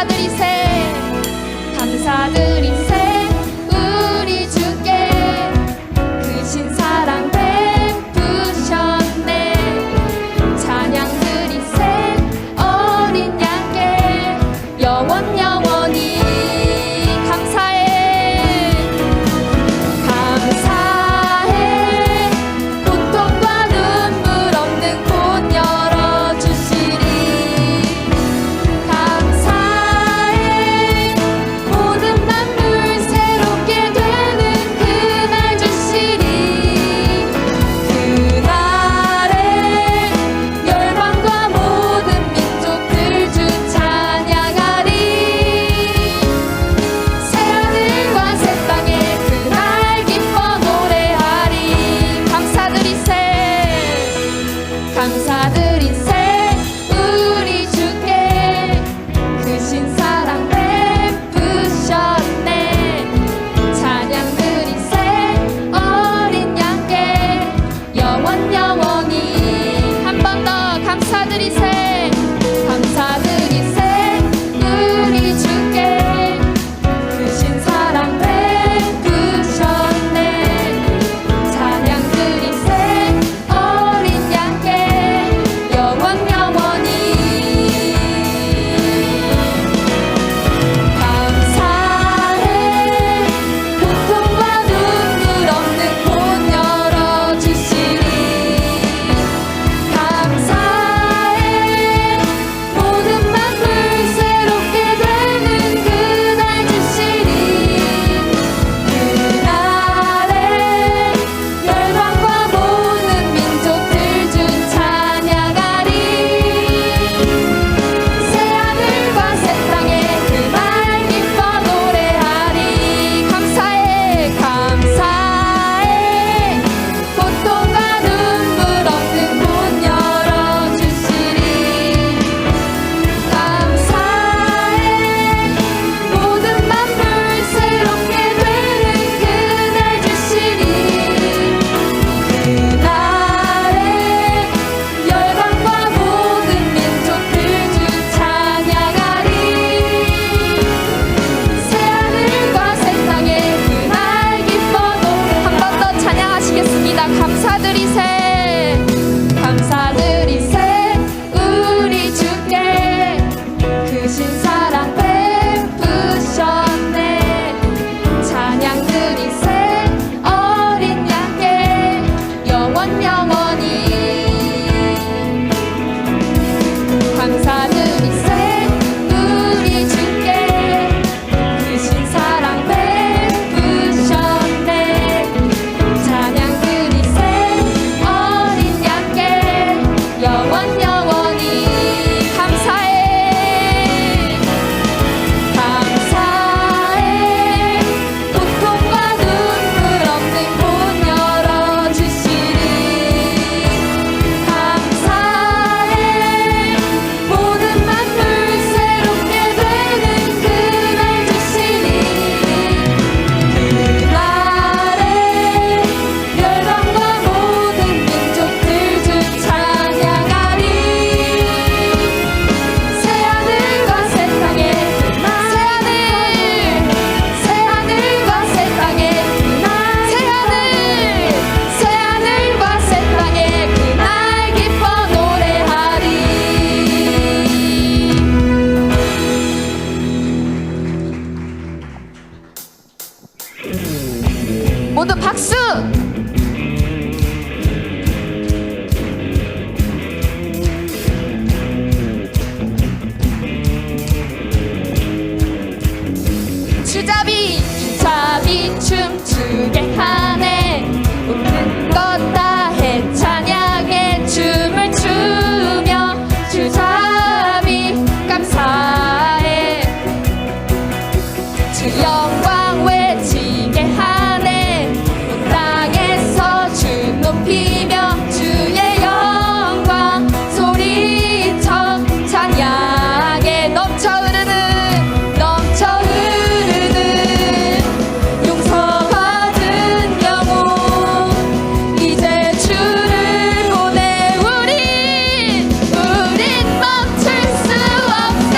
감사드리세 감사드리세 우리 주께 크신 사랑 베푸셨네 찬양 드리세 어린 양께 영원 영원히 감사해 감사해 고통과 눈물 없는 곳 열어주시리 감사해 모든 만물 새롭게 되는 그날 주시리 그날에 열방과 모든 민족들 주 찬양하리 새하늘과 새 땅에 그날 기뻐 노래하리 감사드리세 감사드리세 우리 주께 크신 사랑 베푸셨네 찬양 드리세 어린 양께 영원 영원히 한 번 더 감사드리세 감사드리세 우리 주께 크신 사랑 베푸셨네 찬양 드리세 어린 양께 영원 영원히 감사해 고통과 눈물 없는 곳 열어주시리 감사해 모든 만물 새롭게 되는 그날 주시리 그날에 열방과 모든 민족들 주 찬양하리 새하늘과 새 땅에 그날 기뻐 노래하리 감사해 감사해 고통과 눈물 없는 곳 열어주시리 감사해 모든 만물 새롭게 되는 그날 주시리 그날에 열방과 모든 민족들 주 찬양하리 새하늘과 새 땅에 그날 기뻐 노래 한 번 더 찬양하시겠습니다 감사드리세 감사드리세 우리 주께 크신 사랑 베푸셨네 찬양 드리세 어린 양께 영원 영원히 감사드리세 우리 주께 크신 사랑 베푸셨네 찬양 드리세 어린 양께 영원 영원히 감사해 감사해 고통과 눈물 없는 곳 열어주시리 감사해 모든 만물 새롭게 되는 그날 주시리 그날에 열방과 모든 민족들 주 찬양하리 새하늘과 새 땅에 그날 새하늘과 새 땅에 그날 새하늘과 새 땅에 그날 기뻐 노래하리 모두 박수 주잡이 춤추게 하네 웃는 것 다해 찬양해 춤을 추며 주잡이 감사해 주 영광 외치게 하네 온 땅에서 주 높이며 주의 영광 소리쳐 찬양해 넘쳐 흐르는 용서받은 영혼 이제 주를 보내 우린 멈출 수 없어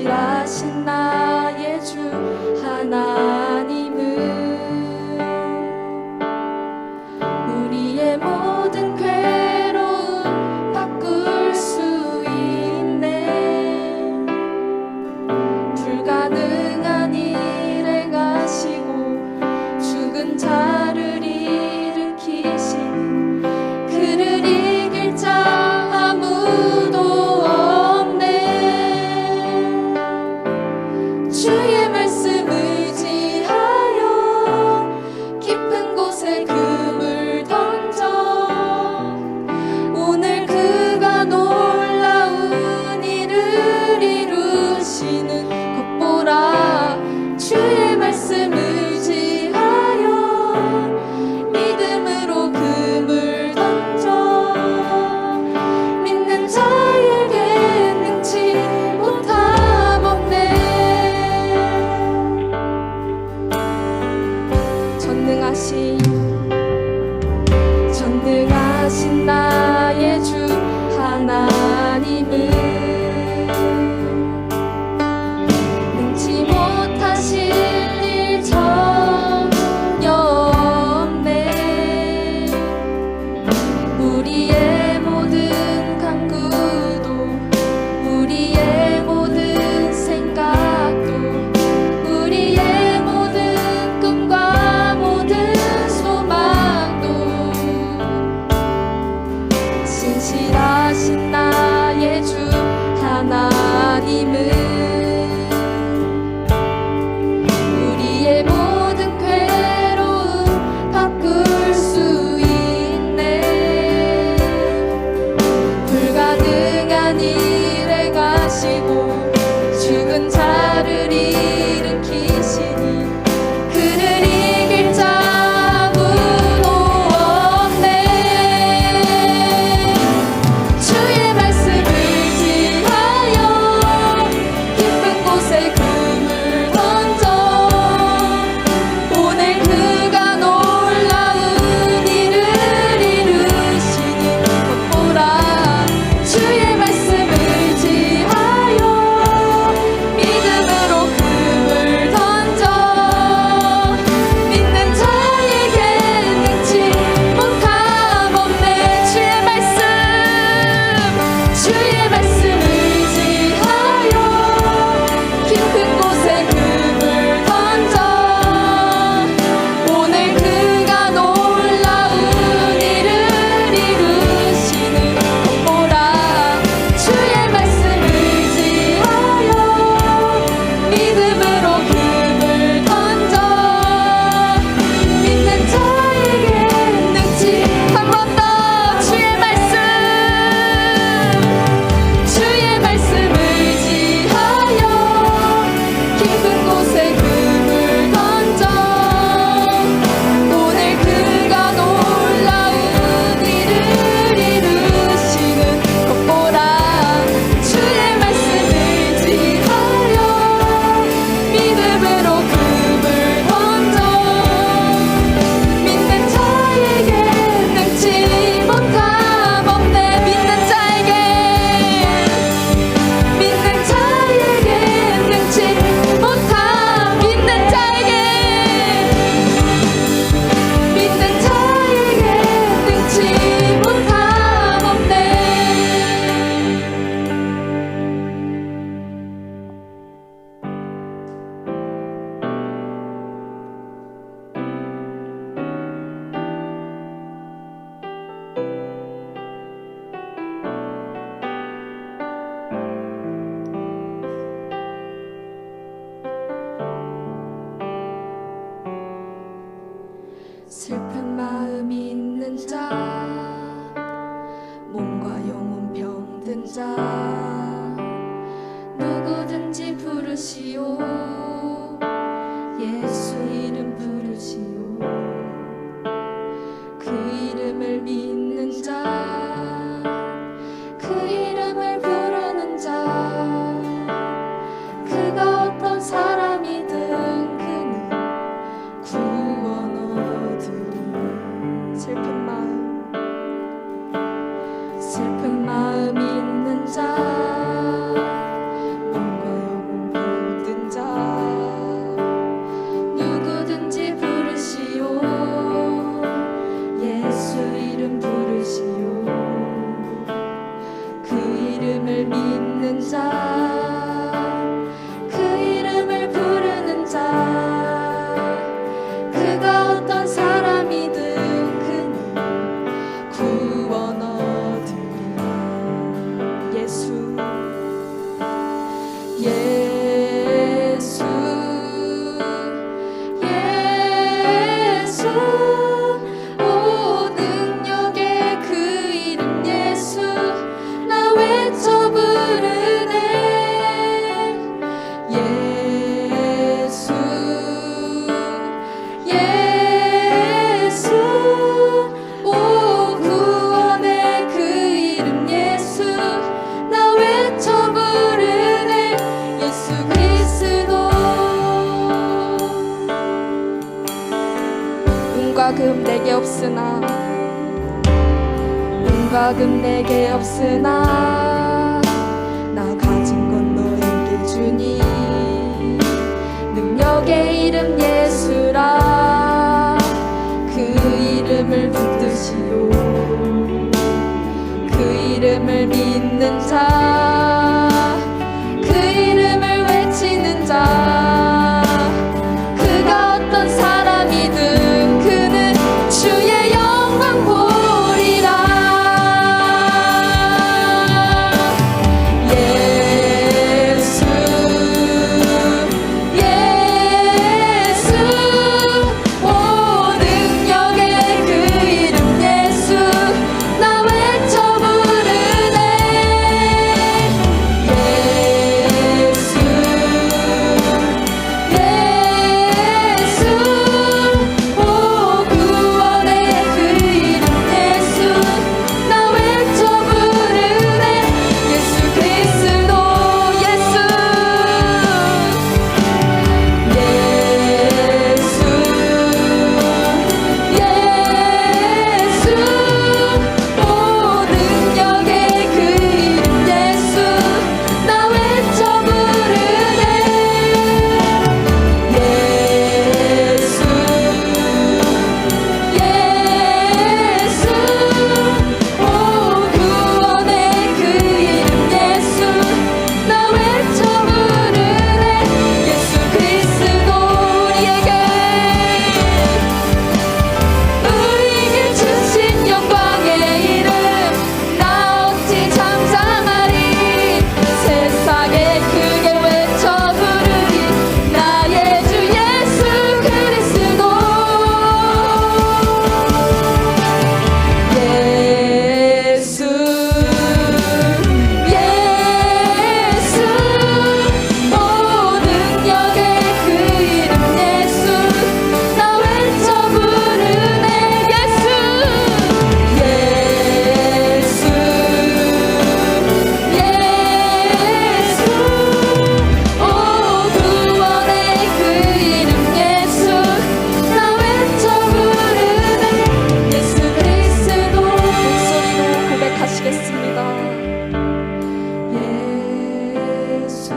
신실하신 나의 주 하나님은 우리의 모든 괴로움 바꿀 수 있네. 불가능한 일 행하시고 죽은 자를 일으키신 그를 이길 자 아무도 없네. 주의 말씀 의지하여 깊은 곳에 그물 던져 오늘 그가 놀라운 일을 이루시는 것 보라. 주의 말씀 의지하여 믿음으로 그물 던져 믿는 자에게 능치 못함 없네. 전능하신 나의 주 하나님은 능치 못하실 일 전혀 없네. 우리의 모든 간구도 우리의 모든 생각도 우리의 모든 꿈과 모든 소망도 신실하신 나의 주 하나님은 우리의 모든 괴로움 바꿀 수 있네. 불가능한 일 행하시고 죽은 자를 일으키시니 그를 이길 자 아무도 없네. 주의 말씀 의지하여 깊은 곳에 그물 던져 오늘 그가 놀라운 일을 이루시니 것 보라. 주의 말씀 의지하여 믿음으로 그물 던져 믿는 자에게 능치 못함 없네. 주의 말씀 의지하여 깊은 곳에 그물 던져 오늘 그가 놀라운 일을 이루시는 것 보라. 주의 말씀 의지하여 믿음으로 그물 던져 믿는 자에게 능치 한 번 더 주의 말씀 의지하여 깊은 곳에 그물 던져 오늘 그가 놀라운 일을 이루시는 것 보라. 주의 말씀 의지하여 믿음으로 그물 던져 믿는 자에게 능치 못함 없네. 믿는 자에게 능치 못함 믿는 자에게 능치 못함 없네. 슬픈 마음 있는 자 몸과 영혼 병든 자 누구든지 부르시오. 예수 이름 부르시오. 그 이름을 믿는 자 그 이름을 부르는 자 그가 어떤 사람이든 그는 구원 얻으리. 슬픈 마음 있는 자 몸과 영혼 금 내게 없으나 돈과 금 내게 없으나 나 가진 건 너에게 주니 능력의 이름 예수라 그 이름을 붙드시오 그 이름을 믿는 자 그 이름을 외치는 자 그가 어떤 사람이든 그는 주의 영광 보리라 예수 예수 오 능력의 그 이름 예수 나 외쳐 부르네 예수 예수 오 구원의 그 이름 예수 나 외쳐 부르네 예수 그리스도 예수 예수 오 능력의 그 이름 예수 나 외쳐 부르네 예수 예수 오 구원의 그 이름 예수 나 외쳐 부르네 예수 그리스도 우리에게 주신 영광의 이름 나 어찌 잠잠하리 세상에 크게 외쳐 부르리 나의 주 예수 그리스도 예수 예수 오 능력의 그 이름 예수 나 외쳐 부르네 예수 예수 예수 오 구원의 그 이름 예수 나 외쳐 부르네 예수 그리스도 목소리로 고백하시겠습니다 예수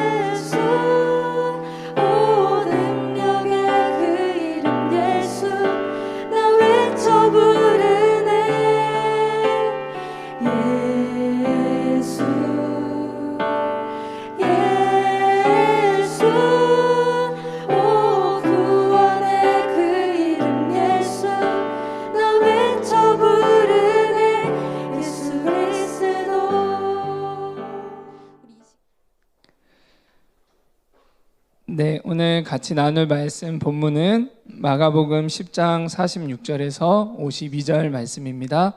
예수 오 능력의 그 이름 예수 나 외쳐 부르네 예수 예수 오 구원의 그 이름 예수 나 외쳐 부르네 예수 그리스도 네, 오늘 같이 나눌 말씀 본문은 마가복음 10장 46절에서 52절 말씀입니다.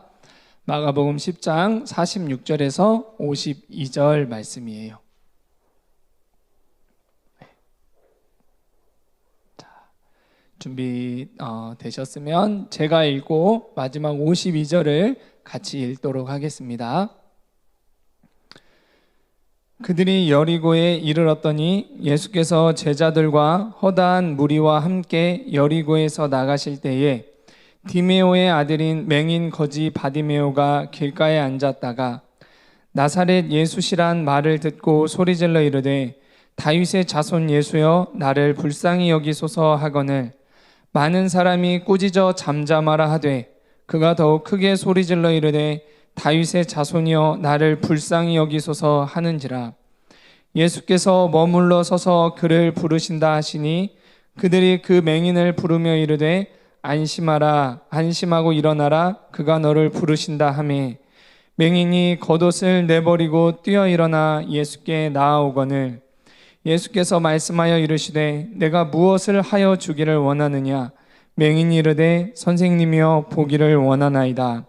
마가복음 10장 46절에서 52절 말씀이에요. 자, 준비 되셨으면 제가 읽고 마지막 52절을 같이 읽도록 하겠습니다. 그들이 여리고에 이르렀더니 예수께서 제자들과 허다한 무리와 함께 여리고에서 나가실 때에 디메오의 아들인 맹인 거지 바디메오가 길가에 앉았다가 나사렛 예수시란 말을 듣고 소리질러 이르되 다윗의 자손 예수여 나를 불쌍히 여기소서 하거늘 많은 사람이 꾸짖어 잠잠하라 하되 그가 더욱 크게 소리질러 이르되 다윗의 자손이여 나를 불쌍히 여기소서 하는지라 예수께서 머물러 서서 그를 부르신다 하시니 그들이 그 맹인을 부르며 이르되 안심하라 안심하고 일어나라 그가 너를 부르신다 하매 맹인이 겉옷을 내버리고 뛰어 일어나 예수께 나아오거늘 예수께서 말씀하여 이르시되 내가 무엇을 하여 주기를 원하느냐 맹인이 이르되 선생님이여 보기를 원하나이다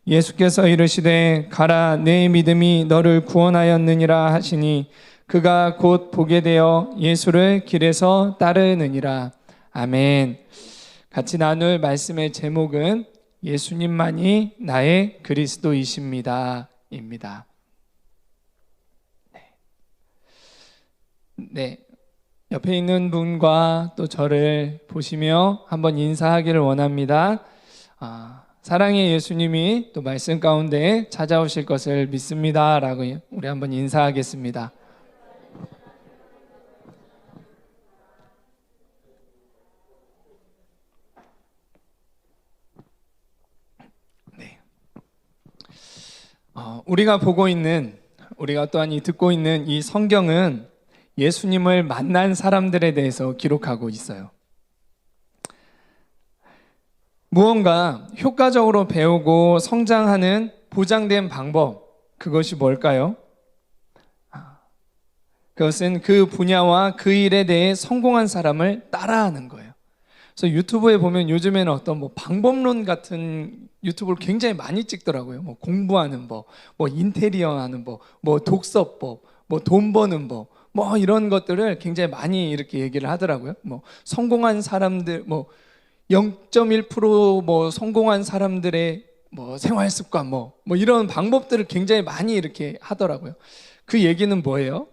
예수께서 이르시되 가라 내 믿음이 너를 구원하였느니라 하시니 그가 곧 보게 되어 예수를 길에서 따르느니라. 아멘. 같이 나눌 말씀의 제목은 예수님만이 나의 그리스도이십니다 입니다. 네. 옆에 있는 분과 또 저를 보시며 한번 인사하기를 원합니다. 사랑의 예수님이 또 말씀 가운데 찾아오실 것을 믿습니다 라고 우리 한번 인사하겠습니다. 네. 우리가 보고 있는, 우리가 또한 듣고 있는 이 성경은 예수님을 만난 사람들에 대해서 기록하고 있어요. 무언가 효과적으로 배우고 성장하는 보장된 방법, 그것이 뭘까요? 그것은 그 분야와 그 일에 대해 성공한 사람을 따라하는 거예요. 그래서 유튜브에 보면 요즘에는 어떤 방법론 같은 유튜브를 굉장히 많이 찍더라고요. 공부하는 법, 인테리어 하는 법, 독서법, 돈 버는 법, 이런 것들을 굉장히 많이 이렇게 얘기를 하더라고요. 성공한 사람들, 0.1% 성공한 사람들의 생활 습관, 이런 방법들을 굉장히 많이 이렇게 하더라고요. 그 얘기는 뭐예요?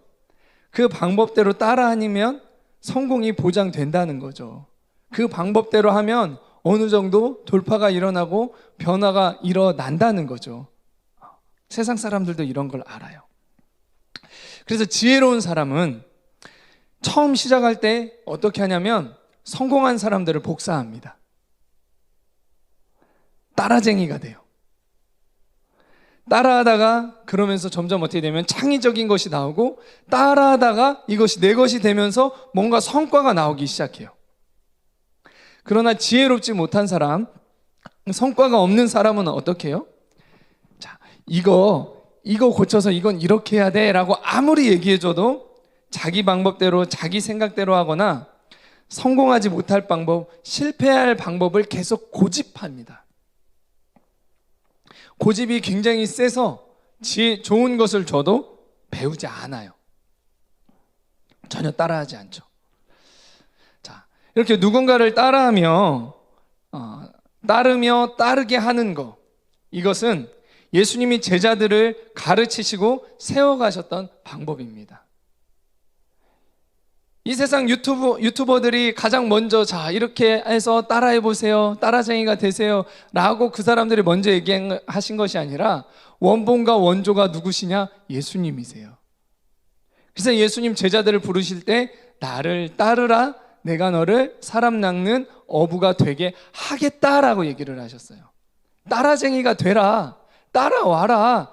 그 방법대로 따라하면 성공이 보장된다는 거죠. 그 방법대로 하면 어느 정도 돌파가 일어나고 변화가 일어난다는 거죠. 세상 사람들도 이런 걸 알아요. 그래서 지혜로운 사람은 처음 시작할 때 어떻게 하냐면 성공한 사람들을 복사합니다. 따라쟁이가 돼요. 따라하다가 그러면서 점점 어떻게 되면 창의적인 것이 나오고, 따라하다가 이것이 내 것이 되면서 뭔가 성과가 나오기 시작해요. 그러나 지혜롭지 못한 사람, 성과가 없는 사람은 어떻게 해요? 자, 이거 고쳐서 이건 이렇게 해야 돼 라고 아무리 얘기해줘도 자기 방법대로, 자기 생각대로 하거나 성공하지 못할 방법, 실패할 방법을 계속 고집합니다. 고집이 굉장히 세서 좋은 것을 줘도 배우지 않아요. 전혀 따라하지 않죠. 자, 이렇게 누군가를 따르며 따르게 하는 것, 이것은 예수님이 제자들을 가르치시고 세워가셨던 방법입니다. 이 세상 유튜버들이 가장 먼저 이렇게 해서 따라해보세요, 따라쟁이가 되세요 라고 그 사람들이 먼저 얘기하신 것이 아니라 원본과 원조가 누구시냐? 예수님이세요. 그래서 예수님 제자들을 부르실 때 나를 따르라, 내가 너를 사람 낚는 어부가 되게 하겠다라고 얘기를 하셨어요. 따라쟁이가 되라, 따라와라,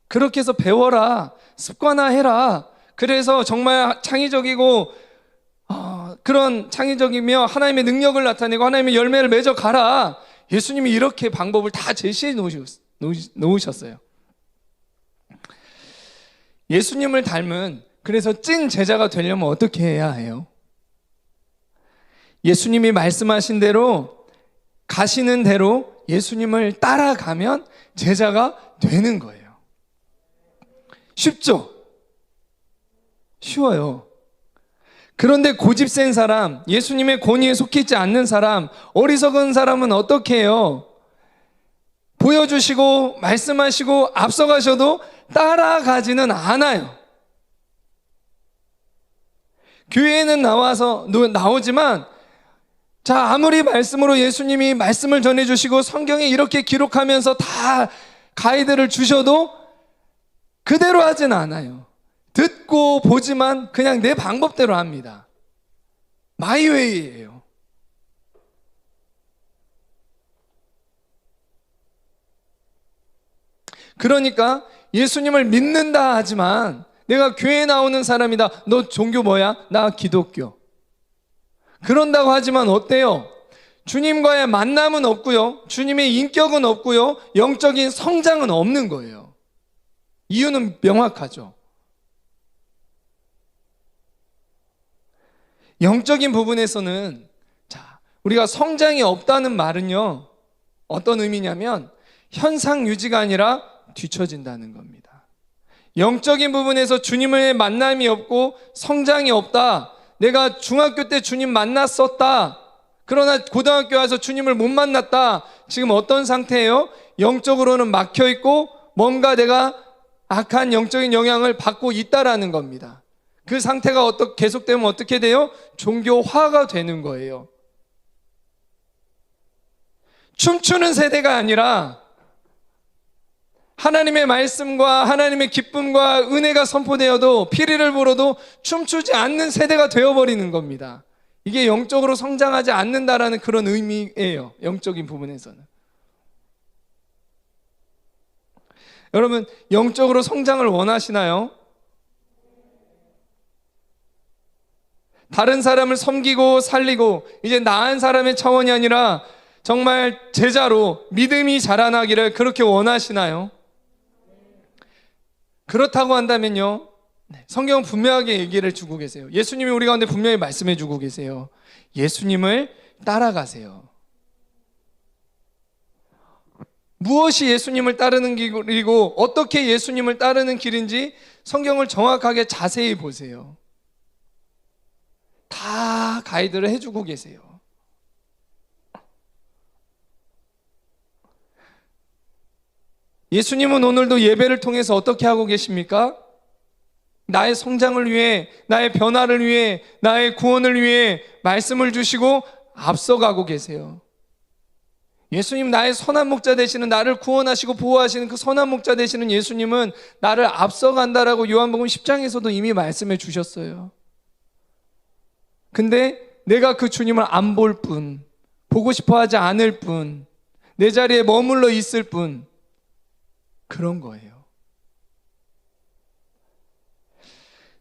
그렇게 해서 배워라, 습관화해라. 그래서 정말 창의적이고 그런 창의적이며 하나님의 능력을 나타내고 하나님의 열매를 맺어 가라. 예수님이 이렇게 방법을 다 제시해 놓으셨어요. 예수님을 닮은, 그래서 찐 제자가 되려면 어떻게 해야 해요? 예수님이 말씀하신 대로, 가시는 대로 예수님을 따라가면 제자가 되는 거예요. 쉽죠? 쉬워요. 그런데 고집 센 사람, 예수님의 권위에 속해 있지 않는 사람, 어리석은 사람은 어떻게 해요? 보여주시고 말씀하시고 앞서가셔도 따라가지는 않아요. 교회에는 나오지만 아무리 말씀으로 예수님이 말씀을 전해주시고 성경에 이렇게 기록하면서 다 가이드를 주셔도 그대로 하진 않아요. 듣고 보지만 그냥 내 방법대로 합니다. 마이웨이예요. 그러니까 예수님을 믿는다 하지만, 내가 교회에 나오는 사람이다, 너 종교 뭐야? 나 기독교. 그런다고 하지만 어때요? 주님과의 만남은 없고요, 주님의 인격은 없고요, 영적인 성장은 없는 거예요. 이유는 명확하죠. 영적인 부분에서는 우리가 성장이 없다는 말은요, 어떤 의미냐면 현상 유지가 아니라 뒤처진다는 겁니다. 영적인 부분에서 주님의 만남이 없고 성장이 없다. 내가 중학교 때 주님 만났었다, 그러나 고등학교 와서 주님을 못 만났다. 지금 어떤 상태예요? 영적으로는 막혀있고 뭔가 내가 악한 영적인 영향을 받고 있다라는 겁니다. 그 상태가 계속되면 어떻게 돼요? 종교화가 되는 거예요. 춤추는 세대가 아니라 하나님의 말씀과 하나님의 기쁨과 은혜가 선포되어도 피리를 불어도 춤추지 않는 세대가 되어버리는 겁니다. 이게 영적으로 성장하지 않는다라는 그런 의미예요. 영적인 부분에서는. 여러분, 영적으로 성장을 원하시나요? 다른 사람을 섬기고 살리고 이제 나은 사람의 차원이 아니라 정말 제자로 믿음이 자라나기를 그렇게 원하시나요? 그렇다고 한다면요, 성경은 분명하게 얘기를 주고 계세요. 예수님이 우리 가운데 분명히 말씀해 주고 계세요. 예수님을 따라가세요. 무엇이 예수님을 따르는 길이고 어떻게 예수님을 따르는 길인지 성경을 정확하게 자세히 보세요. 다 가이드를 해주고 계세요. 예수님은 오늘도 예배를 통해서 어떻게 하고 계십니까? 나의 성장을 위해, 나의 변화를 위해, 나의 구원을 위해 말씀을 주시고 앞서가고 계세요. 예수님, 나의 선한 목자 되시는, 나를 구원하시고 보호하시는 그 선한 목자 되시는 예수님은 나를 앞서간다라고 요한복음 10장에서도 이미 말씀해 주셨어요. 근데 내가 그 주님을 안 볼 뿐, 보고 싶어 하지 않을 뿐, 내 자리에 머물러 있을 뿐, 그런 거예요.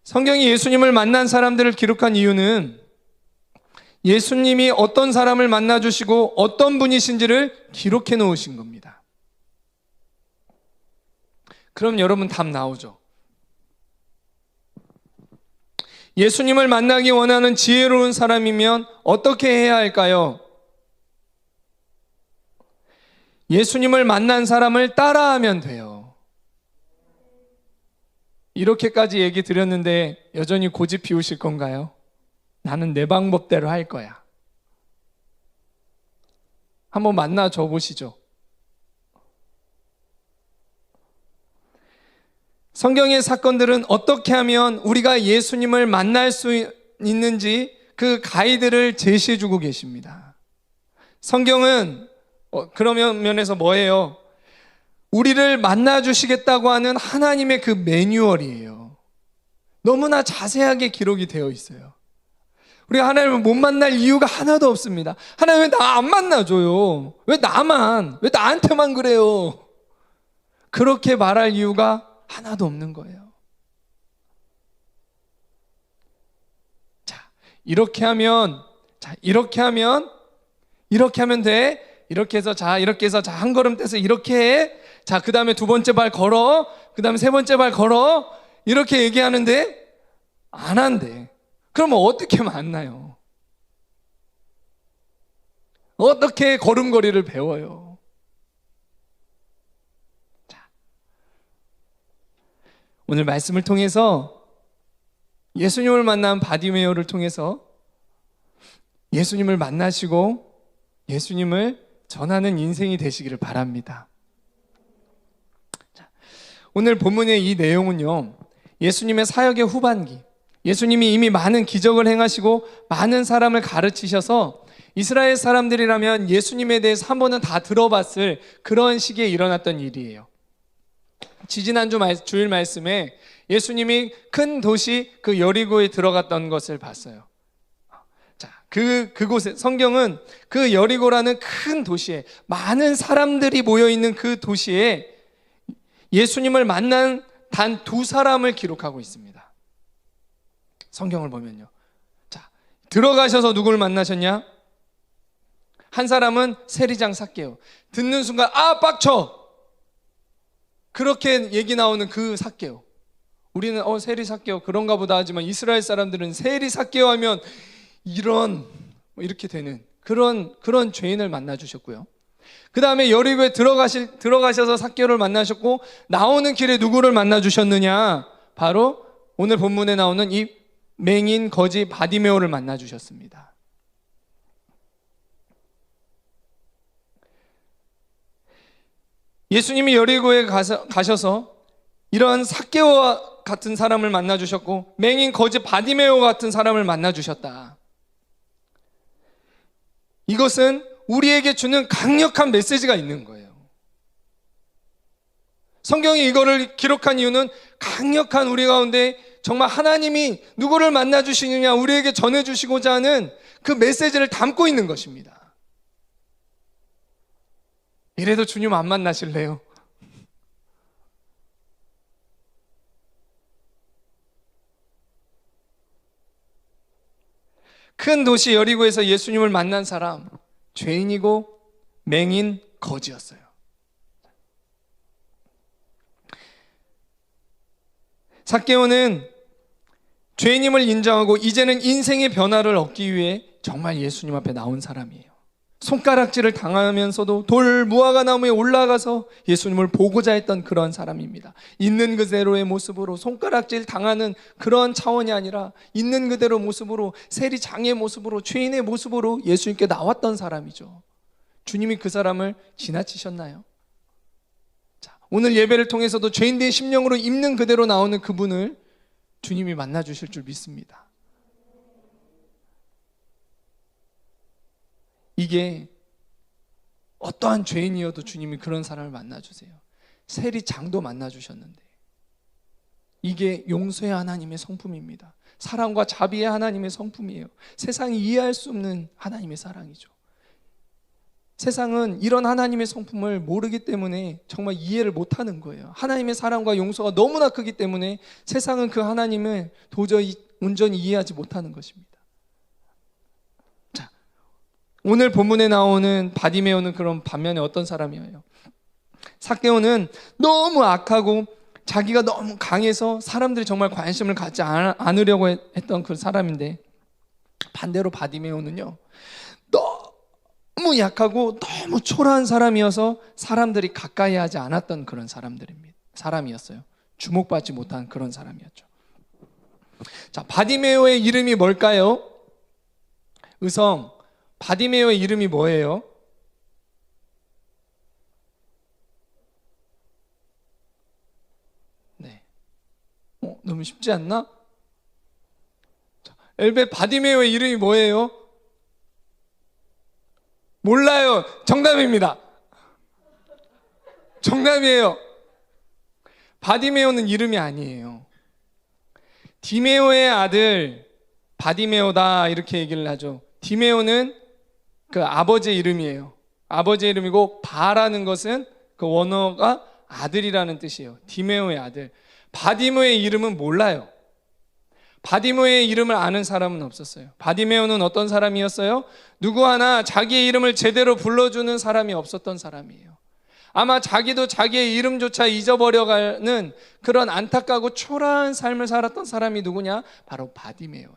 성경이 예수님을 만난 사람들을 기록한 이유는 예수님이 어떤 사람을 만나주시고 어떤 분이신지를 기록해 놓으신 겁니다. 그럼 여러분 답 나오죠? 예수님을 만나기 원하는 지혜로운 사람이면 어떻게 해야 할까요? 예수님을 만난 사람을 따라하면 돼요. 이렇게까지 얘기 드렸는데 여전히 고집 피우실 건가요? 나는 내 방법대로 할 거야. 한번 만나줘 보시죠. 성경의 사건들은 어떻게 하면 우리가 예수님을 만날 수 있는지 그 가이드를 제시해 주고 계십니다. 성경은 그런 면에서 뭐예요? 우리를 만나주시겠다고 하는 하나님의 그 매뉴얼이에요. 너무나 자세하게 기록이 되어 있어요. 우리가 하나님을 못 만날 이유가 하나도 없습니다. 하나님 왜 나 안 만나줘요? 왜 나한테만 그래요? 그렇게 말할 이유가 하나도 없는 거예요. 이렇게 하면 돼. 이렇게 해서 한 걸음 떼서 이렇게 해. 자, 그 다음에 두 번째 발 걸어. 그 다음에 세 번째 발 걸어. 이렇게 얘기하는데 안 한대. 그러면 어떻게 만나요? 어떻게 걸음걸이를 배워요? 자, 오늘 말씀을 통해서 예수님을 만난 바디메오를 통해서 예수님을 만나시고 예수님을 전하는 인생이 되시기를 바랍니다. 자, 오늘 본문의 이 내용은요, 예수님의 사역의 후반기, 예수님이 이미 많은 기적을 행하시고 많은 사람을 가르치셔서 이스라엘 사람들이라면 예수님에 대해서 한 번은 다 들어봤을 그런 시기에 일어났던 일이에요. 지지난주 주일 말씀에 예수님이 큰 도시 그 여리고에 들어갔던 것을 봤어요. 자, 그곳에 성경은 그 여리고라는 큰 도시에 많은 사람들이 모여 있는 그 도시에 예수님을 만난 단 두 사람을 기록하고 있습니다. 성경을 보면요. 자, 들어가셔서 누구를 만나셨냐? 한 사람은 세리장 삭개오. 듣는 순간 빡쳐. 그렇게 얘기 나오는 그 삭개오. 우리는 세리 삭개오 그런가 보다 하지만 이스라엘 사람들은 세리 삭개오 하면 이렇게 되는 그런 죄인을 만나 주셨고요. 그 다음에 여리고에 들어가셔서 삭개오를 만나셨고 나오는 길에 누구를 만나 주셨느냐? 바로 오늘 본문에 나오는 이 맹인 거지 바디메오를 만나 주셨습니다. 예수님이 여리고에 가셔서 이런 삭개오와 같은 사람을 만나 주셨고 맹인 거지 바디메오 같은 사람을 만나 주셨다. 이것은 우리에게 주는 강력한 메시지가 있는 거예요. 성경이 이거를 기록한 이유는 강력한 우리 가운데 정말 하나님이 누구를 만나 주시느냐 우리에게 전해 주시고자 하는 그 메시지를 담고 있는 것입니다. 이래도 주님 안 만나실래요? 큰 도시 여리고에서 예수님을 만난 사람, 죄인이고 맹인 거지였어요. 삭개오는 죄인임을 인정하고 이제는 인생의 변화를 얻기 위해 정말 예수님 앞에 나온 사람이에요. 손가락질을 당하면서도 돌 무화과 나무에 올라가서 예수님을 보고자 했던 그런 사람입니다. 있는 그대로의 모습으로 손가락질 당하는 그런 차원이 아니라 있는 그대로 모습으로 세리장의 모습으로 죄인의 모습으로 예수님께 나왔던 사람이죠. 주님이 그 사람을 지나치셨나요? 자, 오늘 예배를 통해서도 죄인된 심령으로 있는 그대로 나오는 그분을 주님이 만나 주실 줄 믿습니다. 이게 어떠한 죄인이어도 주님이 그런 사람을 만나주세요. 세리장도 만나주셨는데 이게 용서의 하나님의 성품입니다. 사랑과 자비의 하나님의 성품이에요. 세상이 이해할 수 없는 하나님의 사랑이죠. 세상은 이런 하나님의 성품을 모르기 때문에 정말 이해를 못하는 거예요. 하나님의 사랑과 용서가 너무나 크기 때문에 세상은 그 하나님을 도저히 온전히 이해하지 못하는 것입니다. 오늘 본문에 나오는 바디메오는 그럼 반면에 어떤 사람이에요? 삭개오는 너무 악하고 자기가 너무 강해서 사람들이 정말 관심을 갖지 않으려고 했던 그 사람인데, 반대로 바디메오는요 너무 약하고 너무 초라한 사람이어서 사람들이 가까이 하지 않았던 그런 사람이었어요. 주목받지 못한 그런 사람이었죠. 자, 바디메오의 이름이 뭘까요? 의성, 바디메오의 이름이 뭐예요? 네. 너무 쉽지 않나? 엘베 바디메오의 이름이 뭐예요? 몰라요. 정답입니다. 정답이에요. 바디메오는 이름이 아니에요. 디메오의 아들 바디메오다 이렇게 얘기를 하죠. 디메오는 그 아버지의 이름이에요. 아버지의 이름이고 바라는 것은 그 원어가 아들이라는 뜻이에요. 디메오의 아들. 바디메오의 이름은 몰라요. 바디메오의 이름을 아는 사람은 없었어요. 바디메오는 어떤 사람이었어요? 누구 하나 자기의 이름을 제대로 불러주는 사람이 없었던 사람이에요. 아마 자기도 자기의 이름조차 잊어버려가는 그런 안타깝고 초라한 삶을 살았던 사람이 누구냐? 바로 바디메오예요.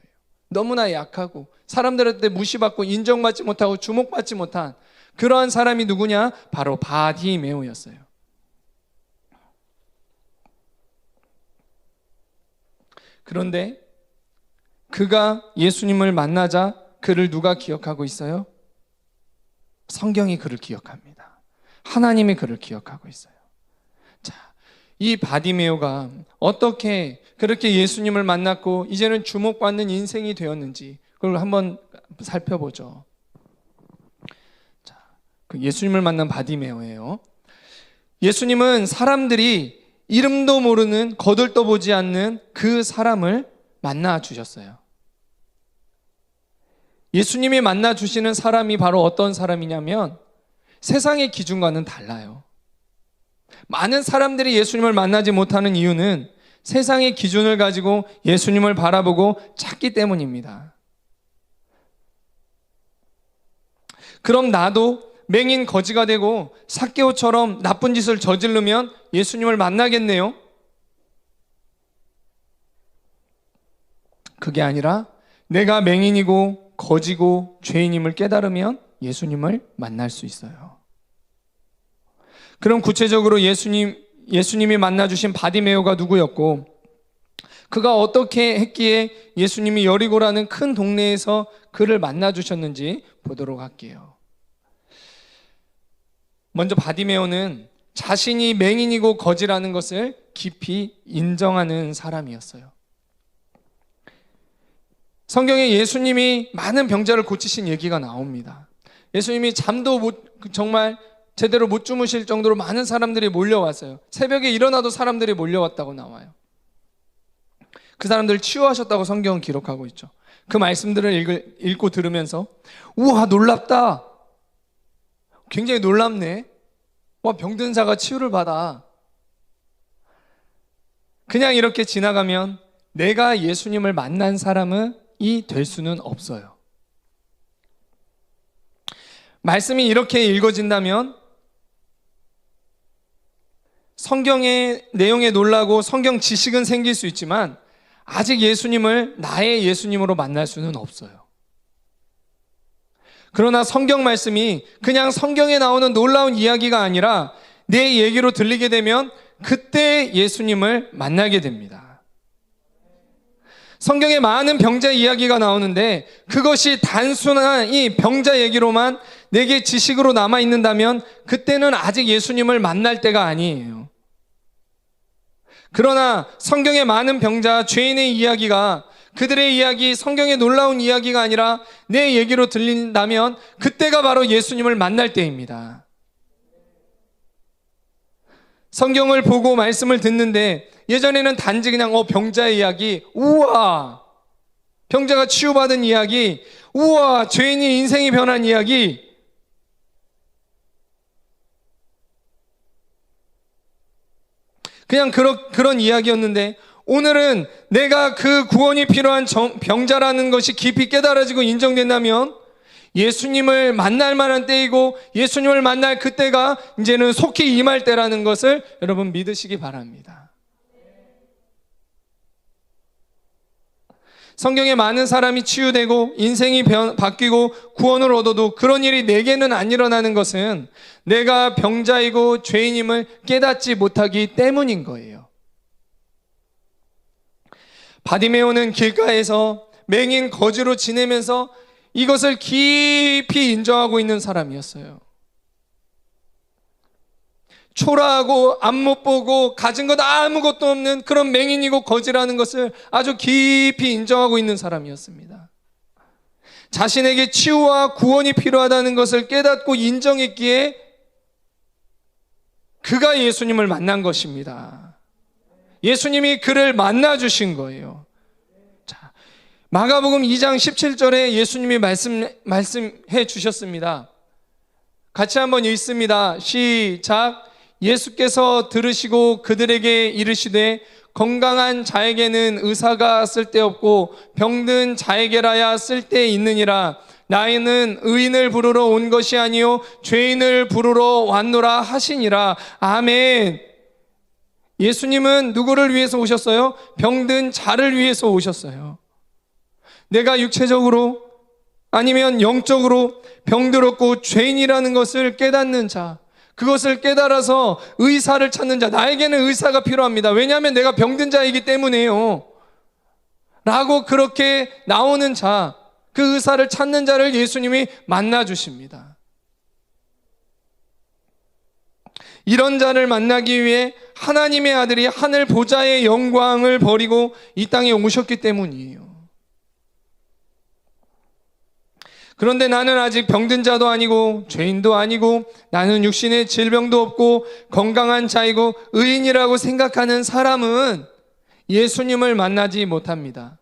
너무나 약하고 사람들한테 무시받고 인정받지 못하고 주목받지 못한 그러한 사람이 누구냐? 바로 바디메오였어요. 그런데 그가 예수님을 만나자 그를 누가 기억하고 있어요? 성경이 그를 기억합니다. 하나님이 그를 기억하고 있어요. 자, 이 바디메오가 어떻게 그렇게 예수님을 만났고 이제는 주목받는 인생이 되었는지 그걸 한번 살펴보죠. 자, 그 예수님을 만난 바디메오예요. 예수님은 사람들이 이름도 모르는 거들떠보지 않는 그 사람을 만나 주셨어요. 예수님이 만나 주시는 사람이 바로 어떤 사람이냐면 세상의 기준과는 달라요. 많은 사람들이 예수님을 만나지 못하는 이유는 세상의 기준을 가지고 예수님을 바라보고 찾기 때문입니다. 그럼 나도 맹인 거지가 되고 삭개오처럼 나쁜 짓을 저지르면 예수님을 만나겠네요? 그게 아니라 내가 맹인이고 거지고 죄인임을 깨달으면 예수님을 만날 수 있어요. 그럼 구체적으로 예수님이 만나주신 바디메오가 누구였고 그가 어떻게 했기에 예수님이 여리고라는 큰 동네에서 그를 만나주셨는지 보도록 할게요. 먼저 바디메오는 자신이 맹인이고 거지라는 것을 깊이 인정하는 사람이었어요. 성경에 예수님이 많은 병자를 고치신 얘기가 나옵니다. 예수님이 잠도 정말 제대로 못 주무실 정도로 많은 사람들이 몰려왔어요. 새벽에 일어나도 사람들이 몰려왔다고 나와요. 그 사람들을 치유하셨다고 성경은 기록하고 있죠. 그 말씀들을 읽고 들으면서 우와 놀랍다, 굉장히 놀랍네, 와 병든 자가 치유를 받아. 그냥 이렇게 지나가면 내가 예수님을 만난 사람은 될 수는 없어요. 말씀이 이렇게 읽어진다면 성경의 내용에 놀라고 성경 지식은 생길 수 있지만 아직 예수님을 나의 예수님으로 만날 수는 없어요. 그러나 성경 말씀이 그냥 성경에 나오는 놀라운 이야기가 아니라 내 얘기로 들리게 되면 그때 예수님을 만나게 됩니다. 성경에 많은 병자 이야기가 나오는데 그것이 단순한 이 병자 얘기로만 내게 지식으로 남아있는다면 그때는 아직 예수님을 만날 때가 아니에요. 그러나 성경의 많은 병자, 죄인의 이야기가 그들의 이야기, 성경의 놀라운 이야기가 아니라 내 얘기로 들린다면 그때가 바로 예수님을 만날 때입니다. 성경을 보고 말씀을 듣는데 예전에는 단지 그냥 병자의 이야기, 우와 병자가 치유받은 이야기, 우와 죄인이 인생이 변한 이야기, 그냥 그런 이야기였는데 오늘은 내가 그 구원이 필요한 병자라는 것이 깊이 깨달아지고 인정된다면 예수님을 만날 만한 때이고 예수님을 만날 그때가 이제는 속히 임할 때라는 것을 여러분 믿으시기 바랍니다. 성경에 많은 사람이 치유되고 인생이 바뀌고 구원을 얻어도 그런 일이 내게는 안 일어나는 것은 내가 병자이고 죄인임을 깨닫지 못하기 때문인 거예요. 바디메오는 길가에서 맹인 거지로 지내면서 이것을 깊이 인정하고 있는 사람이었어요. 초라하고 앞 못 보고 가진 것 아무것도 없는 그런 맹인이고 거지라는 것을 아주 깊이 인정하고 있는 사람이었습니다. 자신에게 치유와 구원이 필요하다는 것을 깨닫고 인정했기에 그가 예수님을 만난 것입니다. 예수님이 그를 만나주신 거예요. 자, 마가복음 2장 17절에 예수님이 말씀해 주셨습니다. 같이 한번 읽습니다. 시작. 예수께서 들으시고 그들에게 이르시되 건강한 자에게는 의사가 쓸데없고 병든 자에게라야 쓸데있느니라. 나는 의인을 부르러 온 것이 아니요 죄인을 부르러 왔노라 하시니라. 아멘. 예수님은 누구를 위해서 오셨어요? 병든 자를 위해서 오셨어요. 내가 육체적으로 아니면 영적으로 병들었고 죄인이라는 것을 깨닫는 자, 그것을 깨달아서 의사를 찾는 자, 나에게는 의사가 필요합니다. 왜냐하면 내가 병든 자이기 때문에요 라고 그렇게 나오는 자, 그 의사를 찾는 자를 예수님이 만나주십니다. 이런 자를 만나기 위해 하나님의 아들이 하늘 보좌의 영광을 버리고 이 땅에 오셨기 때문이에요. 그런데 나는 아직 병든 자도 아니고 죄인도 아니고 나는 육신의 질병도 없고 건강한 자이고 의인이라고 생각하는 사람은 예수님을 만나지 못합니다.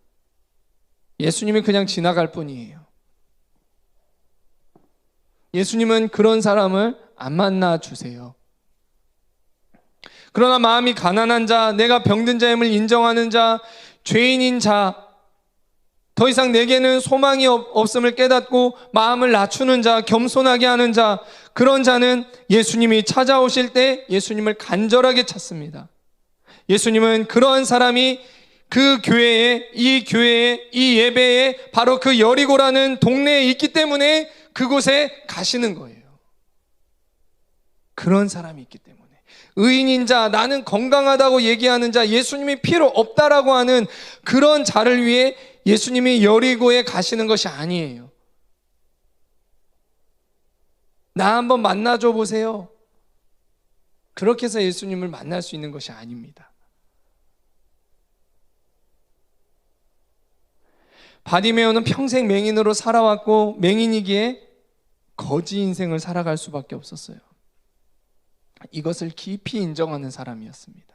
예수님이 그냥 지나갈 뿐이에요. 예수님은 그런 사람을 안 만나 주세요. 그러나 마음이 가난한 자, 내가 병든 자임을 인정하는 자, 죄인인 자, 더 이상 내게는 소망이 없음을 깨닫고 마음을 낮추는 자, 겸손하게 하는 자, 그런 자는 예수님이 찾아오실 때 예수님을 간절하게 찾습니다. 예수님은 그러한 사람이 그 교회에, 이 예배에 바로 그 여리고라는 동네에 있기 때문에 그곳에 가시는 거예요. 그런 사람이 있기 때문에. 의인인 자, 나는 건강하다고 얘기하는 자, 예수님이 필요 없다라고 하는 그런 자를 위해 예수님이 여리고에 가시는 것이 아니에요. 나 한번 만나줘 보세요. 그렇게 해서 예수님을 만날 수 있는 것이 아닙니다. 바디메오는 평생 맹인으로 살아왔고 맹인이기에 거지 인생을 살아갈 수밖에 없었어요. 이것을 깊이 인정하는 사람이었습니다.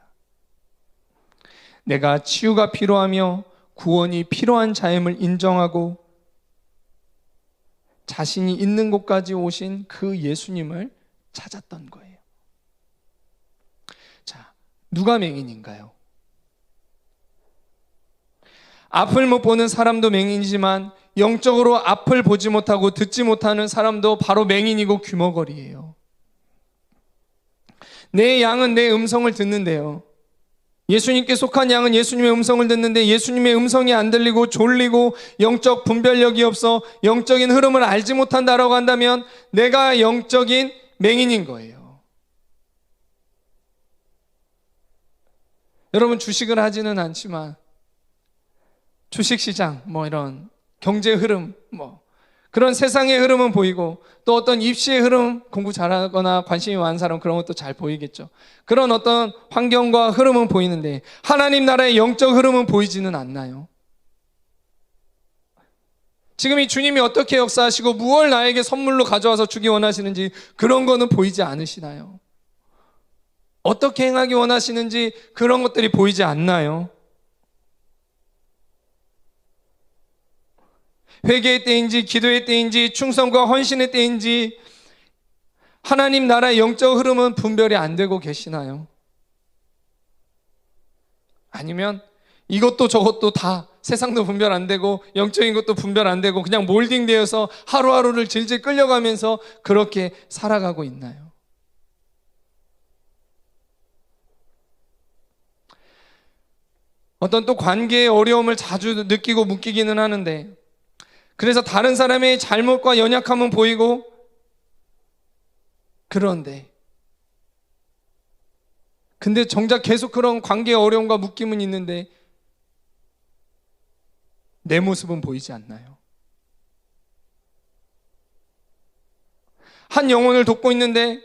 내가 치유가 필요하며 구원이 필요한 자임을 인정하고 자신이 있는 곳까지 오신 그 예수님을 찾았던 거예요. 자, 누가 맹인인가요? 앞을 못 보는 사람도 맹인이지만 영적으로 앞을 보지 못하고 듣지 못하는 사람도 바로 맹인이고 귀머거리예요. 내 양은 내 음성을 듣는데요, 예수님께 속한 양은 예수님의 음성을 듣는데 예수님의 음성이 안 들리고 졸리고 영적 분별력이 없어 영적인 흐름을 알지 못한다라고 한다면 내가 영적인 맹인인 거예요. 여러분, 주식을 하지는 않지만 주식시장, 이런 경제 흐름, 그런 세상의 흐름은 보이고, 또 어떤 입시의 흐름, 공부 잘하거나 관심이 많은 사람 그런 것도 잘 보이겠죠. 그런 어떤 환경과 흐름은 보이는데 하나님 나라의 영적 흐름은 보이지는 않나요? 지금 이 주님이 어떻게 역사하시고 무엇을 나에게 선물로 가져와서 주기 원하시는지 그런 거는 보이지 않으시나요? 어떻게 행하기 원하시는지 그런 것들이 보이지 않나요? 회개의 때인지 기도의 때인지 충성과 헌신의 때인지 하나님 나라의 영적 흐름은 분별이 안 되고 계시나요? 아니면 이것도 저것도 다 세상도 분별 안 되고 영적인 것도 분별 안 되고 그냥 몰딩되어서 하루하루를 질질 끌려가면서 그렇게 살아가고 있나요? 어떤 또 관계의 어려움을 자주 느끼고 묶이기는 하는데, 그래서 다른 사람의 잘못과 연약함은 보이고, 근데 정작 계속 그런 관계의 어려움과 묶임은 있는데 내 모습은 보이지 않나요? 한 영혼을 돕고 있는데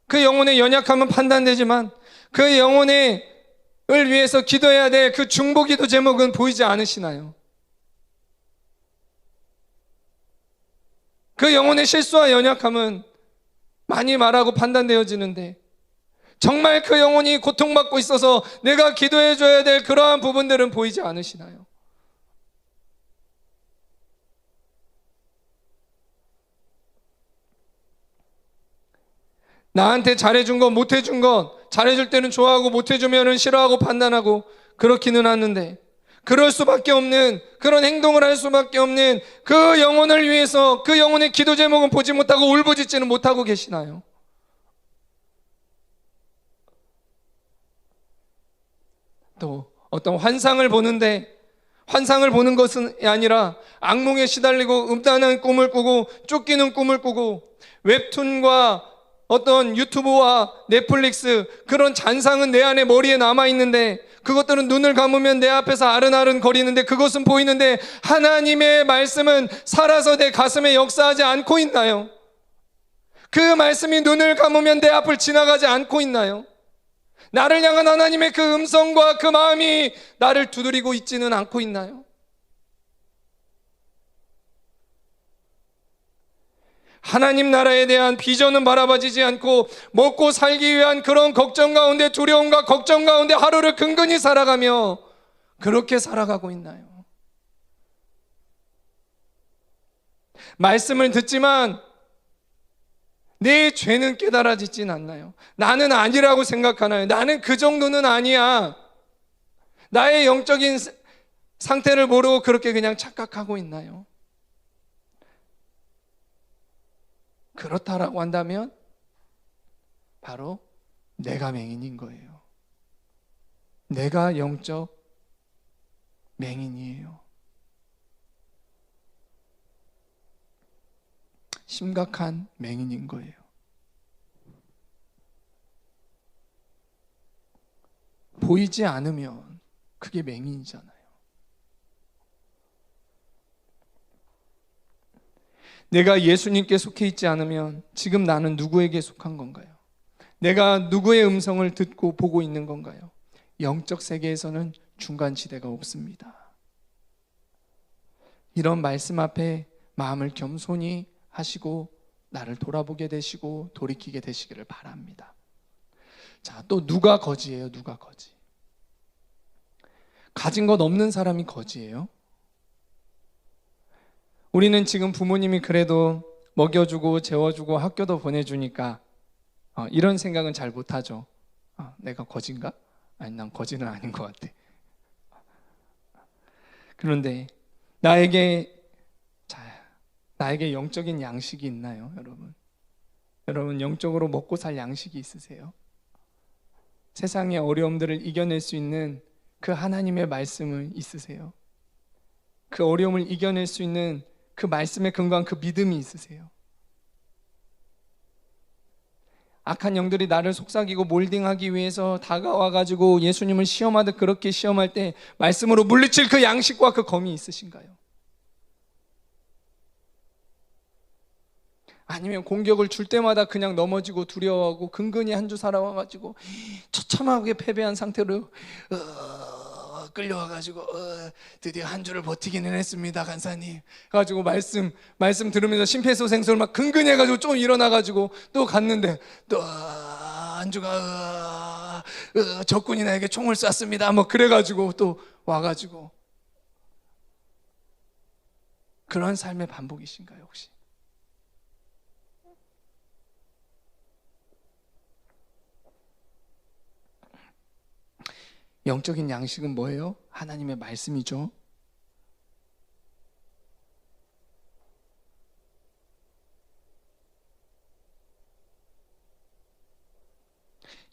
그 영혼의 연약함은 판단되지만 그 영혼을 위해서 기도해야 될 그 중보기도 제목은 보이지 않으시나요? 그 영혼의 실수와 연약함은 많이 말하고 판단되어지는데 정말 그 영혼이 고통받고 있어서 내가 기도해줘야 될 그러한 부분들은 보이지 않으시나요? 나한테 잘해준 것, 못해준 것, 잘해줄 때는 좋아하고 못해주면 싫어하고 판단하고 그렇기는 하는데, 그럴 수밖에 없는, 그런 행동을 할 수밖에 없는 그 영혼을 위해서 그 영혼의 기도 제목은 보지 못하고 울부짖지는 못하고 계시나요? 또 어떤 환상을 보는데, 환상을 보는 것은 아니라 악몽에 시달리고 음란한 꿈을 꾸고 쫓기는 꿈을 꾸고 웹툰과 어떤 유튜브와 넷플릭스 그런 잔상은 내 안에 머리에 남아있는데 그것들은 눈을 감으면 내 앞에서 아른아른 거리는데 그것은 보이는데 하나님의 말씀은 살아서 내 가슴에 역사하지 않고 있나요? 그 말씀이 눈을 감으면 내 앞을 지나가지 않고 있나요? 나를 향한 하나님의 그 음성과 그 마음이 나를 두드리고 있지는 않고 있나요? 하나님 나라에 대한 비전은 바라봐지지 않고 먹고 살기 위한 그런 걱정 가운데, 두려움과 걱정 가운데 하루를 근근히 살아가며 그렇게 살아가고 있나요? 말씀을 듣지만 내 죄는 깨달아지진 않나요? 나는 아니라고 생각하나요? 나는 그 정도는 아니야. 나의 영적인 상태를 모르고 그렇게 그냥 착각하고 있나요? 그렇다라고 한다면 바로 내가 맹인인 거예요. 내가 영적 맹인이에요. 심각한 맹인인 거예요. 보이지 않으면 그게 맹인이잖아요. 내가 예수님께 속해 있지 않으면 지금 나는 누구에게 속한 건가요? 내가 누구의 음성을 듣고 보고 있는 건가요? 영적 세계에서는 중간 지대가 없습니다. 이런 말씀 앞에 마음을 겸손히 하시고 나를 돌아보게 되시고 돌이키게 되시기를 바랍니다. 자, 또 누가 거지예요? 누가 거지? 가진 것 없는 사람이 거지예요? 우리는 지금 부모님이 그래도 먹여주고 재워주고 학교도 보내주니까 이런 생각은 잘 못하죠. 내가 거지인가? 아니, 난 거지는 아닌 것 같아. 그런데 나에게 영적인 양식이 있나요, 여러분? 여러분, 영적으로 먹고 살 양식이 있으세요? 세상의 어려움들을 이겨낼 수 있는 그 하나님의 말씀은 있으세요? 그 어려움을 이겨낼 수 있는 그 말씀에 근거한 그 믿음이 있으세요? 악한 영들이 나를 속삭이고 몰딩하기 위해서 다가와가지고 예수님을 시험하듯 그렇게 시험할 때 말씀으로 물리칠 그 양식과 그 검이 있으신가요? 아니면 공격을 줄 때마다 그냥 넘어지고 두려워하고 근근히 한 주 살아와가지고 처참하게 패배한 상태로 끌려와가지고 드디어 한 주를 버티기는 했습니다, 간사님. 가지고 말씀 들으면서 심폐소생술 막 근근히 해가지고 좀 일어나가지고 또 갔는데 또 한 주가 적군이 나에게 총을 쐈습니다. 뭐 그래가지고 또 와가지고 그런 삶의 반복이신가요, 혹시? 영적인 양식은 뭐예요? 하나님의 말씀이죠.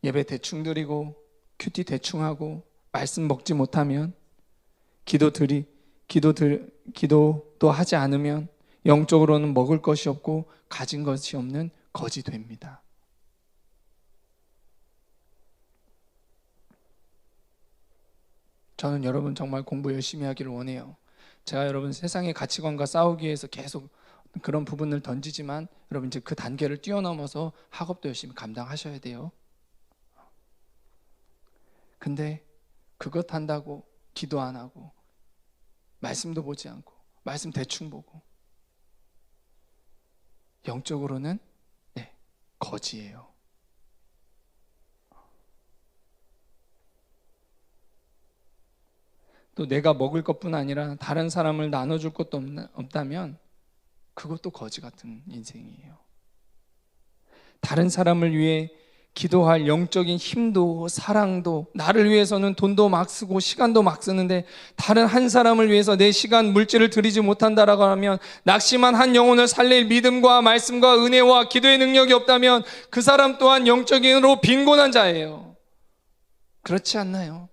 예배 대충 드리고 큐티 대충 하고 말씀 먹지 못하면 기도도 하지 않으면 영적으로는 먹을 것이 없고 가진 것이 없는 거지 됩니다. 저는 여러분 정말 공부 열심히 하기를 원해요. 제가 여러분 세상의 가치관과 싸우기 위해서 계속 그런 부분을 던지지만 여러분 이제 그 단계를 뛰어넘어서 학업도 열심히 감당하셔야 돼요. 근데 그것 한다고 기도 안 하고 말씀도 보지 않고 말씀 대충 보고 영적으로는 거지예요. 또 내가 먹을 것뿐 아니라 다른 사람을 나눠줄 것도 없다면 그것도 거지 같은 인생이에요. 다른 사람을 위해 기도할 영적인 힘도 사랑도, 나를 위해서는 돈도 막 쓰고 시간도 막 쓰는데 다른 한 사람을 위해서 내 시간 물질을 들이지 못한다라고 하면, 낙심한 한 영혼을 살릴 믿음과 말씀과 은혜와 기도의 능력이 없다면 그 사람 또한 영적인으로 빈곤한 자예요. 그렇지 않나요?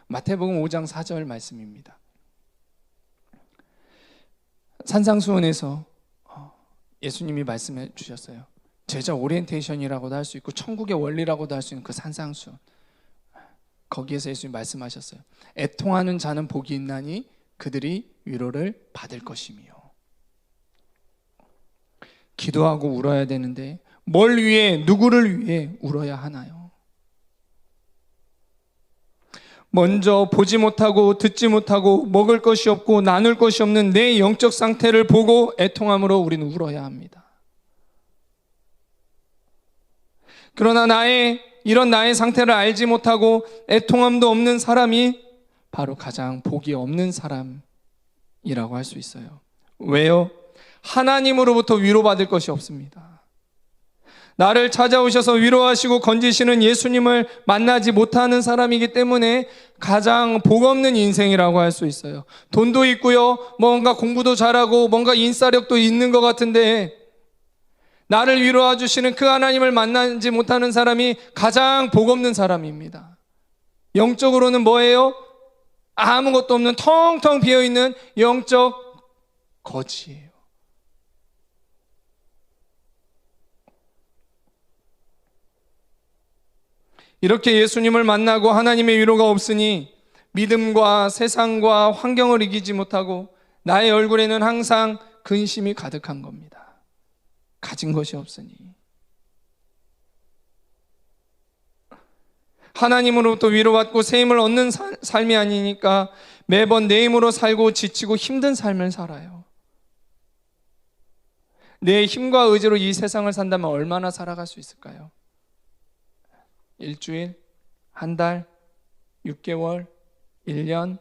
마태복음 5장 4절 말씀입니다. 산상수훈에서 예수님이 말씀해 주셨어요. 제자 오리엔테이션이라고도 할 수 있고 천국의 원리라고도 할 수 있는 그 산상수훈, 거기에서 예수님이 말씀하셨어요. 애통하는 자는 복이 있나니 그들이 위로를 받을 것이며. 기도하고 울어야 되는데 뭘 위해, 누구를 위해 울어야 하나요? 먼저 보지 못하고 듣지 못하고 먹을 것이 없고 나눌 것이 없는 내 영적 상태를 보고 애통함으로 우리는 울어야 합니다. 그러나 이런 나의 상태를 알지 못하고 애통함도 없는 사람이 바로 가장 복이 없는 사람이라고 할 수 있어요. 왜요? 하나님으로부터 위로받을 것이 없습니다. 나를 찾아오셔서 위로하시고 건지시는 예수님을 만나지 못하는 사람이기 때문에 가장 복 없는 인생이라고 할 수 있어요. 돈도 있고요, 뭔가 공부도 잘하고 뭔가 인싸력도 있는 것 같은데 나를 위로해 주시는 그 하나님을 만나지 못하는 사람이 가장 복 없는 사람입니다. 영적으로는 뭐예요? 아무것도 없는 텅텅 비어있는 영적 거지예요. 이렇게 예수님을 만나고 하나님의 위로가 없으니 믿음과 세상과 환경을 이기지 못하고 나의 얼굴에는 항상 근심이 가득한 겁니다. 가진 것이 없으니. 하나님으로부터 위로받고 새 힘을 얻는 삶이 아니니까 매번 내 힘으로 살고 지치고 힘든 삶을 살아요. 내 힘과 의지로 이 세상을 산다면 얼마나 살아갈 수 있을까요? 일주일, 한 달, 6개월, 1년,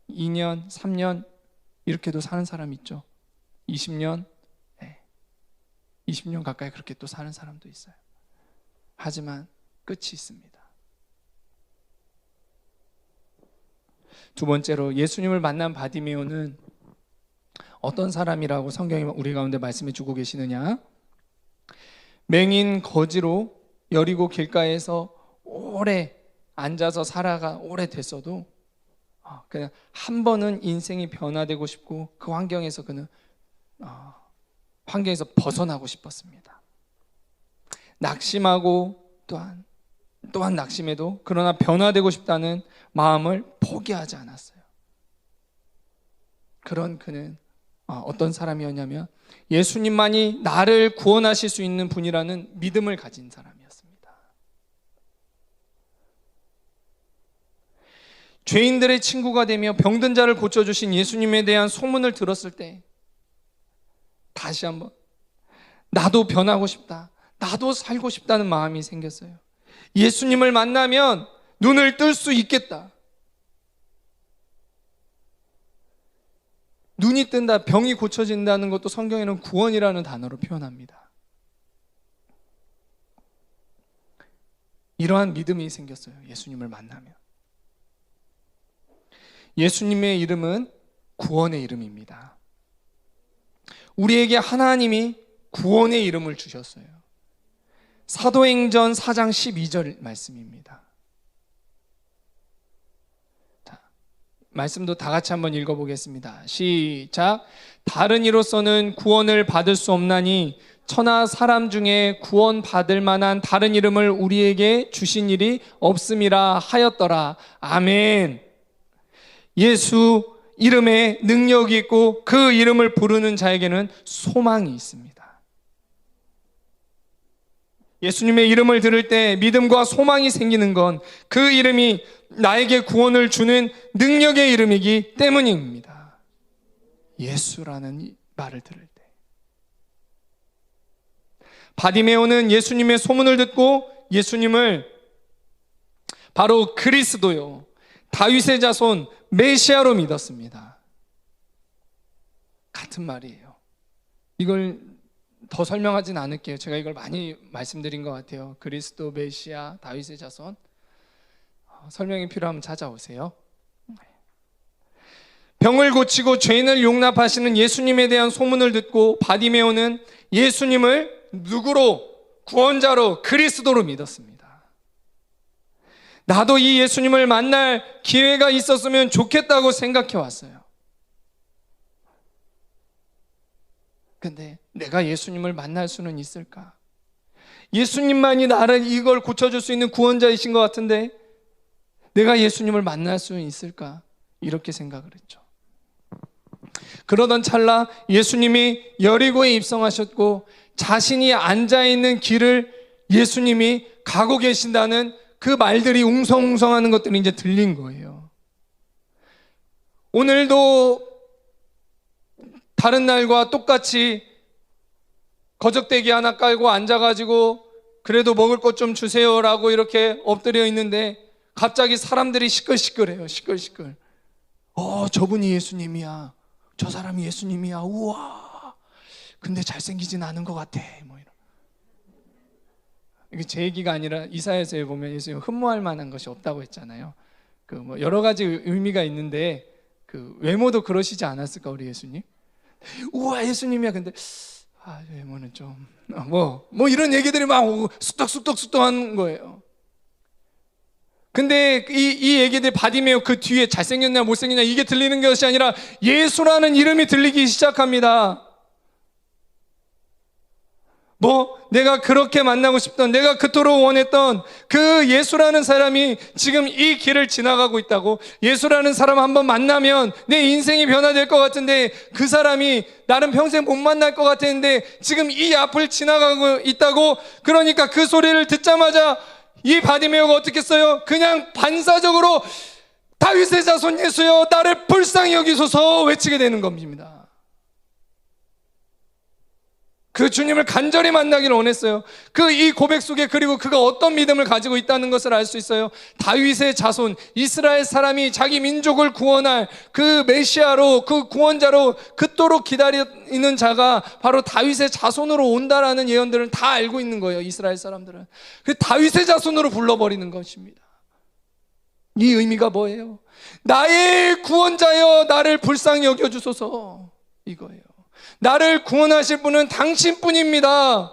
2년, 3년 이렇게도 사는 사람 있죠. 20년, 20년 가까이 그렇게 또 사는 사람도 있어요. 하지만 끝이 있습니다. 두 번째로 예수님을 만난 바디메오는 어떤 사람이라고 성경이 우리 가운데 말씀해 주고 계시느냐? 맹인 거지로 여리고 길가에서 오래 앉아서 살아가 오래됐어도 그냥 한 번은 인생이 변화되고 싶고 그 환경에서 그는 환경에서 벗어나고 싶었습니다. 낙심하고 또한 낙심해도 그러나 변화되고 싶다는 마음을 포기하지 않았어요. 그런 그는 어떤 사람이었냐면 예수님만이 나를 구원하실 수 있는 분이라는 믿음을 가진 사람이었습니다. 죄인들의 친구가 되며 병든 자를 고쳐주신 예수님에 대한 소문을 들었을 때 다시 한번 나도 변하고 싶다, 나도 살고 싶다는 마음이 생겼어요. 예수님을 만나면 눈을 뜰 수 있겠다. 눈이 뜬다, 병이 고쳐진다는 것도 성경에는 구원이라는 단어로 표현합니다. 이러한 믿음이 생겼어요. 예수님을 만나면. 예수님의 이름은 구원의 이름입니다. 우리에게 하나님이 구원의 이름을 주셨어요. 사도행전 4장 12절 말씀입니다. 자, 말씀도 다 같이 한번 읽어보겠습니다. 시작. 다른 이로서는 구원을 받을 수 없나니 천하 사람 중에 구원 받을 만한 다른 이름을 우리에게 주신 일이 없음이라 하였더라. 아멘. 예수 이름에 능력이 있고 그 이름을 부르는 자에게는 소망이 있습니다. 예수님의 이름을 들을 때 믿음과 소망이 생기는 건 그 이름이 나에게 구원을 주는 능력의 이름이기 때문입니다. 예수라는 말을 들을 때 바디메오는 예수님의 소문을 듣고 예수님을 바로 그리스도요, 다윗의 자손 메시아로 믿었습니다. 같은 말이에요. 이걸 더 설명하진 않을게요. 제가 이걸 많이 말씀드린 것 같아요. 그리스도, 메시아, 다윗의 자손. 설명이 필요하면 찾아오세요. 병을 고치고 죄인을 용납하시는 예수님에 대한 소문을 듣고 바디메오는 예수님을 누구로? 구원자로, 그리스도로 믿었습니다. 나도 이 예수님을 만날 기회가 있었으면 좋겠다고 생각해 왔어요. 근데 내가 예수님을 만날 수는 있을까? 예수님만이 나를 이걸 고쳐줄 수 있는 구원자이신 것 같은데 내가 예수님을 만날 수는 있을까? 이렇게 생각을 했죠. 그러던 찰나 예수님이 여리고에 입성하셨고 자신이 앉아있는 길을 예수님이 가고 계신다는 그 말들이 웅성웅성하는 것들이 이제 들린 거예요. 오늘도 다른 날과 똑같이 거적대기 하나 깔고 앉아가지고 그래도 먹을 것 좀 주세요라고 이렇게 엎드려 있는데 갑자기 사람들이 시끌시끌해요. 시끌시끌. 저분이 예수님이야. 저 사람이 예수님이야. 우와. 근데 잘생기진 않은 것 같아. 뭐 이런. 이게 제 얘기가 아니라 이사야서에 보면 예수님 흠모할 만한 것이 없다고 했잖아요. 그 뭐 여러 가지 의미가 있는데 그 외모도 그러시지 않았을까 우리 예수님? 우와 예수님이야. 근데 외모는 좀 뭐 이런 얘기들이 막 쑥덕쑥덕 하는 거예요. 근데 이 얘기들 바디메오 그 뒤에 잘생겼냐 못생겼냐 이게 들리는 것이 아니라 예수라는 이름이 들리기 시작합니다. 내가 그렇게 만나고 싶던, 내가 그토록 원했던 그 예수라는 사람이 지금 이 길을 지나가고 있다고. 예수라는 사람 한번 만나면 내 인생이 변화될 것 같은데 그 사람이 나는 평생 못 만날 것 같았는데 지금 이 앞을 지나가고 있다고. 그러니까 그 소리를 듣자마자 이 바디메오가 어떻게 했어요? 그냥 반사적으로 다윗의 자손 예수여 나를 불쌍히 여기소서 외치게 되는 겁니다. 그 주님을 간절히 만나기를 원했어요. 이 고백 속에 그리고 그가 어떤 믿음을 가지고 있다는 것을 알 수 있어요. 다윗의 자손, 이스라엘 사람이 자기 민족을 구원할 그 메시아로, 그 구원자로 그토록 기다리는 자가 바로 다윗의 자손으로 온다라는 예언들을 다 알고 있는 거예요. 이스라엘 사람들은. 그 다윗의 자손으로 불러버리는 것입니다. 이 의미가 뭐예요? 나의 구원자여 나를 불쌍히 여겨주소서, 이거예요. 나를 구원하실 분은 당신뿐입니다.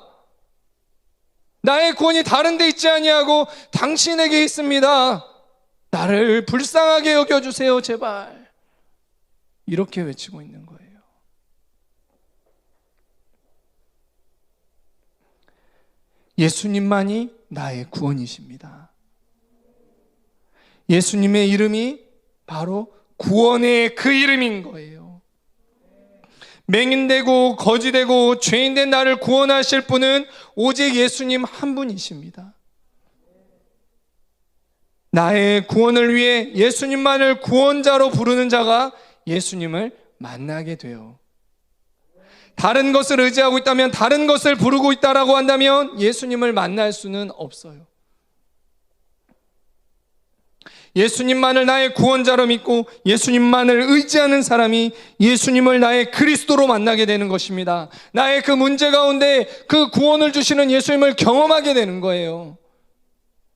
나의 구원이 다른 데 있지 아니하고 당신에게 있습니다. 나를 불쌍하게 여겨주세요, 제발. 이렇게 외치고 있는 거예요. 예수님만이 나의 구원이십니다. 예수님의 이름이 바로 구원의 그 이름인 거예요. 맹인되고 거지되고 죄인된 나를 구원하실 분은 오직 예수님 한 분이십니다. 나의 구원을 위해 예수님만을 구원자로 부르는 자가 예수님을 만나게 돼요. 다른 것을 의지하고 있다면, 다른 것을 부르고 있다라고 한다면 예수님을 만날 수는 없어요. 예수님만을 나의 구원자로 믿고 예수님만을 의지하는 사람이 예수님을 나의 그리스도로 만나게 되는 것입니다. 나의 그 문제 가운데 그 구원을 주시는 예수님을 경험하게 되는 거예요.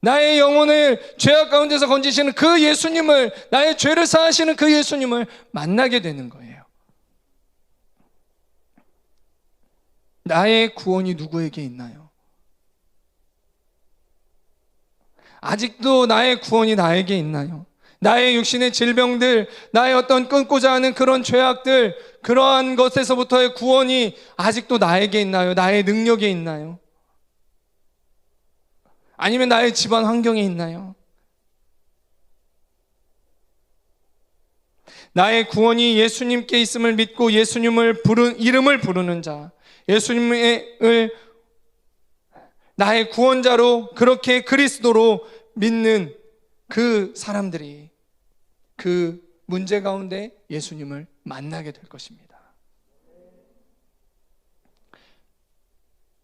나의 영혼을 죄악 가운데서 건지시는 그 예수님을, 나의 죄를 사하시는 그 예수님을 만나게 되는 거예요. 나의 구원이 누구에게 있나요? 아직도 나의 구원이 나에게 있나요? 나의 육신의 질병들, 나의 어떤 끊고자 하는 그런 죄악들, 그러한 것에서부터의 구원이 아직도 나에게 있나요? 나의 능력에 있나요? 아니면 나의 집안 환경에 있나요? 나의 구원이 예수님께 있음을 믿고 예수님을 이름을 부르는 자, 예수님을 나의 구원자로 그렇게 그리스도로 믿는 그 사람들이 그 문제 가운데 예수님을 만나게 될 것입니다.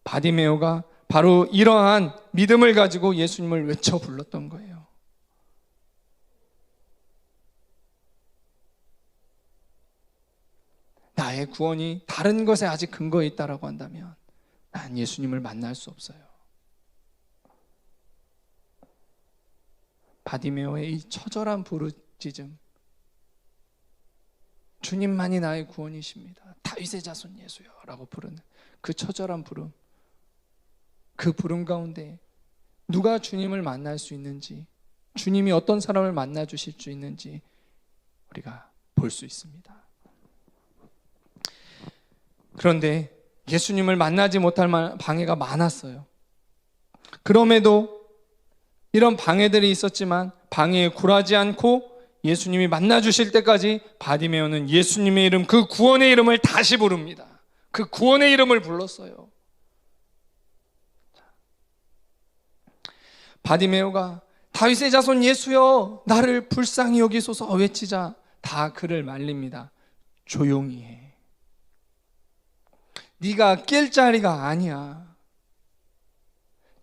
바디메오가 바로 이러한 믿음을 가지고 예수님을 외쳐 불렀던 거예요. 나의 구원이 다른 것에 아직 근거에 있다라고 한다면 난 예수님을 만날 수 없어요. 바디메오의 이 처절한 부르짖음, 주님만이 나의 구원이십니다, 다윗의 자손 예수여 라고 부르는 그 처절한 부름, 그 부름 가운데 누가 주님을 만날 수 있는지, 주님이 어떤 사람을 만나 주실 수 있는지 우리가 볼 수 있습니다. 그런데 예수님을 만나지 못할 방해가 많았어요. 그럼에도 이런 방해들이 있었지만 방해에 굴하지 않고 예수님이 만나 주실 때까지 바디메오는 예수님의 이름, 그 구원의 이름을 다시 부릅니다. 그 구원의 이름을 불렀어요. 바디메오가 다윗의 자손 예수여 나를 불쌍히 여기소서 외치자 다 그를 말립니다. 조용히 해. 네가 깰 자리가 아니야.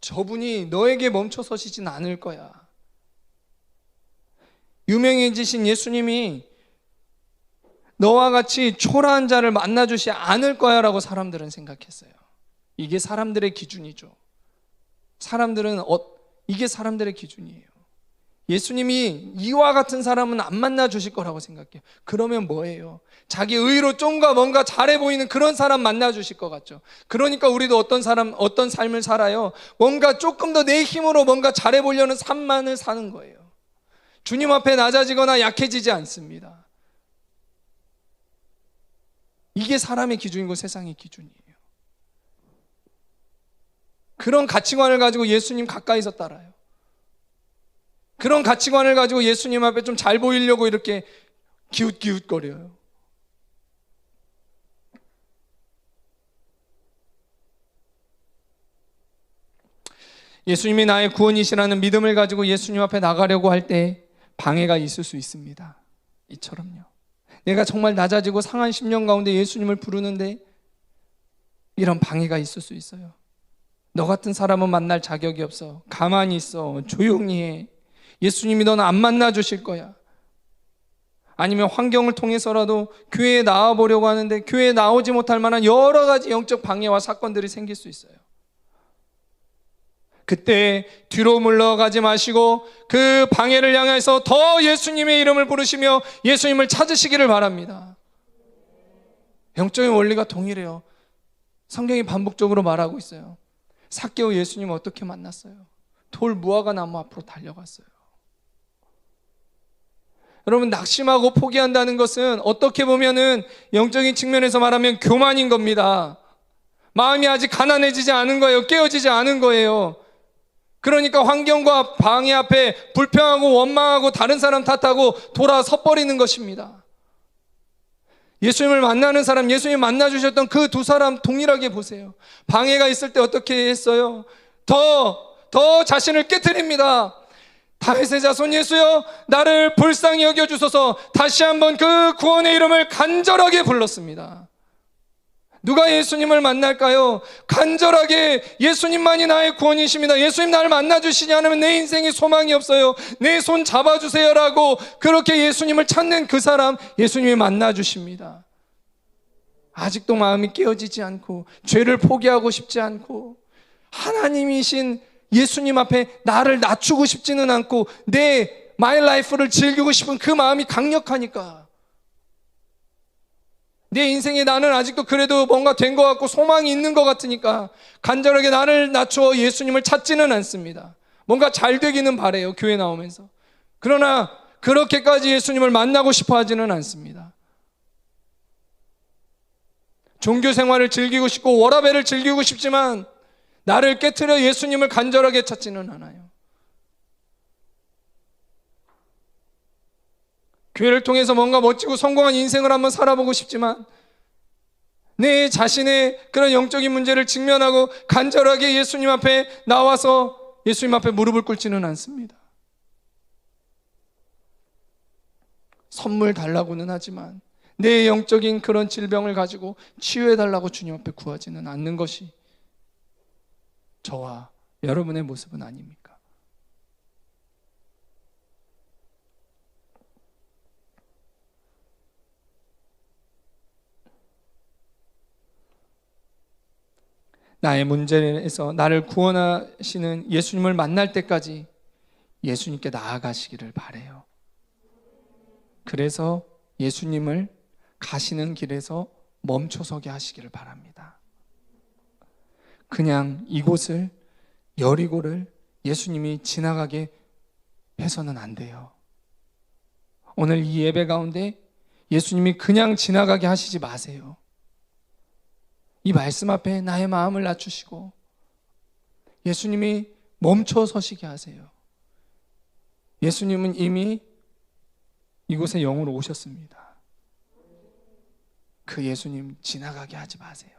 저분이 너에게 멈춰 서시진 않을 거야. 유명해지신 예수님이 너와 같이 초라한 자를 만나주지 않을 거야 라고 사람들은 생각했어요. 이게 사람들의 기준이죠. 이게 사람들의 기준이에요. 예수님이 이와 같은 사람은 안 만나 주실 거라고 생각해요. 그러면 뭐예요? 자기 의로 좀가 뭔가 잘해 보이는 그런 사람 만나 주실 것 같죠. 그러니까 우리도 어떤 삶을 살아요? 뭔가 조금 더 내 힘으로 뭔가 잘해 보려는 삶만을 사는 거예요. 주님 앞에 낮아지거나 약해지지 않습니다. 이게 사람의 기준이고 세상의 기준이에요. 그런 가치관을 가지고 예수님 가까이서 따라요. 그런 가치관을 가지고 예수님 앞에 좀 잘 보이려고 이렇게 기웃기웃거려요. 예수님이 나의 구원이시라는 믿음을 가지고 예수님 앞에 나가려고 할 때 방해가 있을 수 있습니다. 이처럼요. 내가 정말 낮아지고 상한 심령 가운데 예수님을 부르는데 이런 방해가 있을 수 있어요. 너 같은 사람은 만날 자격이 없어. 가만히 있어. 조용히 해. 예수님이 너는 안 만나 주실 거야. 아니면 환경을 통해서라도 교회에 나와보려고 하는데 교회에 나오지 못할 만한 여러 가지 영적 방해와 사건들이 생길 수 있어요. 그때 뒤로 물러가지 마시고 그 방해를 향해서 더 예수님의 이름을 부르시며 예수님을 찾으시기를 바랍니다. 영적인 원리가 동일해요. 성경이 반복적으로 말하고 있어요. 삭개오 예수님 어떻게 만났어요? 돌 무화과 나무 앞으로 달려갔어요. 여러분, 낙심하고 포기한다는 것은 어떻게 보면은 영적인 측면에서 말하면 교만인 겁니다. 마음이 아직 가난해지지 않은 거예요. 깨어지지 않은 거예요. 그러니까 환경과 방해 앞에 불평하고 원망하고 다른 사람 탓하고 돌아서 버리는 것입니다. 예수님을 만나는 사람, 예수님 만나주셨던 그 두 사람 동일하게 보세요. 방해가 있을 때 어떻게 했어요? 더 자신을 깨트립니다. 다윗의 자손 예수여, 나를 불쌍히 여겨주소서. 다시 한번 그 구원의 이름을 간절하게 불렀습니다. 누가 예수님을 만날까요? 간절하게 예수님만이 나의 구원이십니다. 예수님 나를 만나주시지 않으면 내 인생에 소망이 없어요. 내 손 잡아주세요라고 그렇게 예수님을 찾는 그 사람, 예수님이 만나주십니다. 아직도 마음이 깨어지지 않고 죄를 포기하고 싶지 않고 하나님이신 예수님 앞에 나를 낮추고 싶지는 않고 내 마이 라이프를 즐기고 싶은 그 마음이 강력하니까, 내 인생에 나는 아직도 그래도 뭔가 된 것 같고 소망이 있는 것 같으니까 간절하게 나를 낮추어 예수님을 찾지는 않습니다. 뭔가 잘 되기는 바래요, 교회 나오면서. 그러나 그렇게까지 예수님을 만나고 싶어 하지는 않습니다. 종교 생활을 즐기고 싶고 워라밸을 즐기고 싶지만 나를 깨트려 예수님을 간절하게 찾지는 않아요. 교회를 통해서 뭔가 멋지고 성공한 인생을 한번 살아보고 싶지만 내 자신의 그런 영적인 문제를 직면하고 간절하게 예수님 앞에 나와서 예수님 앞에 무릎을 꿇지는 않습니다. 선물 달라고는 하지만 내 영적인 그런 질병을 가지고 치유해달라고 주님 앞에 구하지는 않는 것이 저와 여러분의 모습은 아닙니까? 나의 문제에서 나를 구원하시는 예수님을 만날 때까지 예수님께 나아가시기를 바라요. 그래서 예수님을 가시는 길에서 멈춰서게 하시기를 바랍니다. 그냥 이곳을, 여리고를 예수님이 지나가게 해서는 안 돼요. 오늘 이 예배 가운데 예수님이 그냥 지나가게 하시지 마세요. 이 말씀 앞에 나의 마음을 낮추시고 예수님이 멈춰 서시게 하세요. 예수님은 이미 이곳에 영으로 오셨습니다. 그 예수님 지나가게 하지 마세요.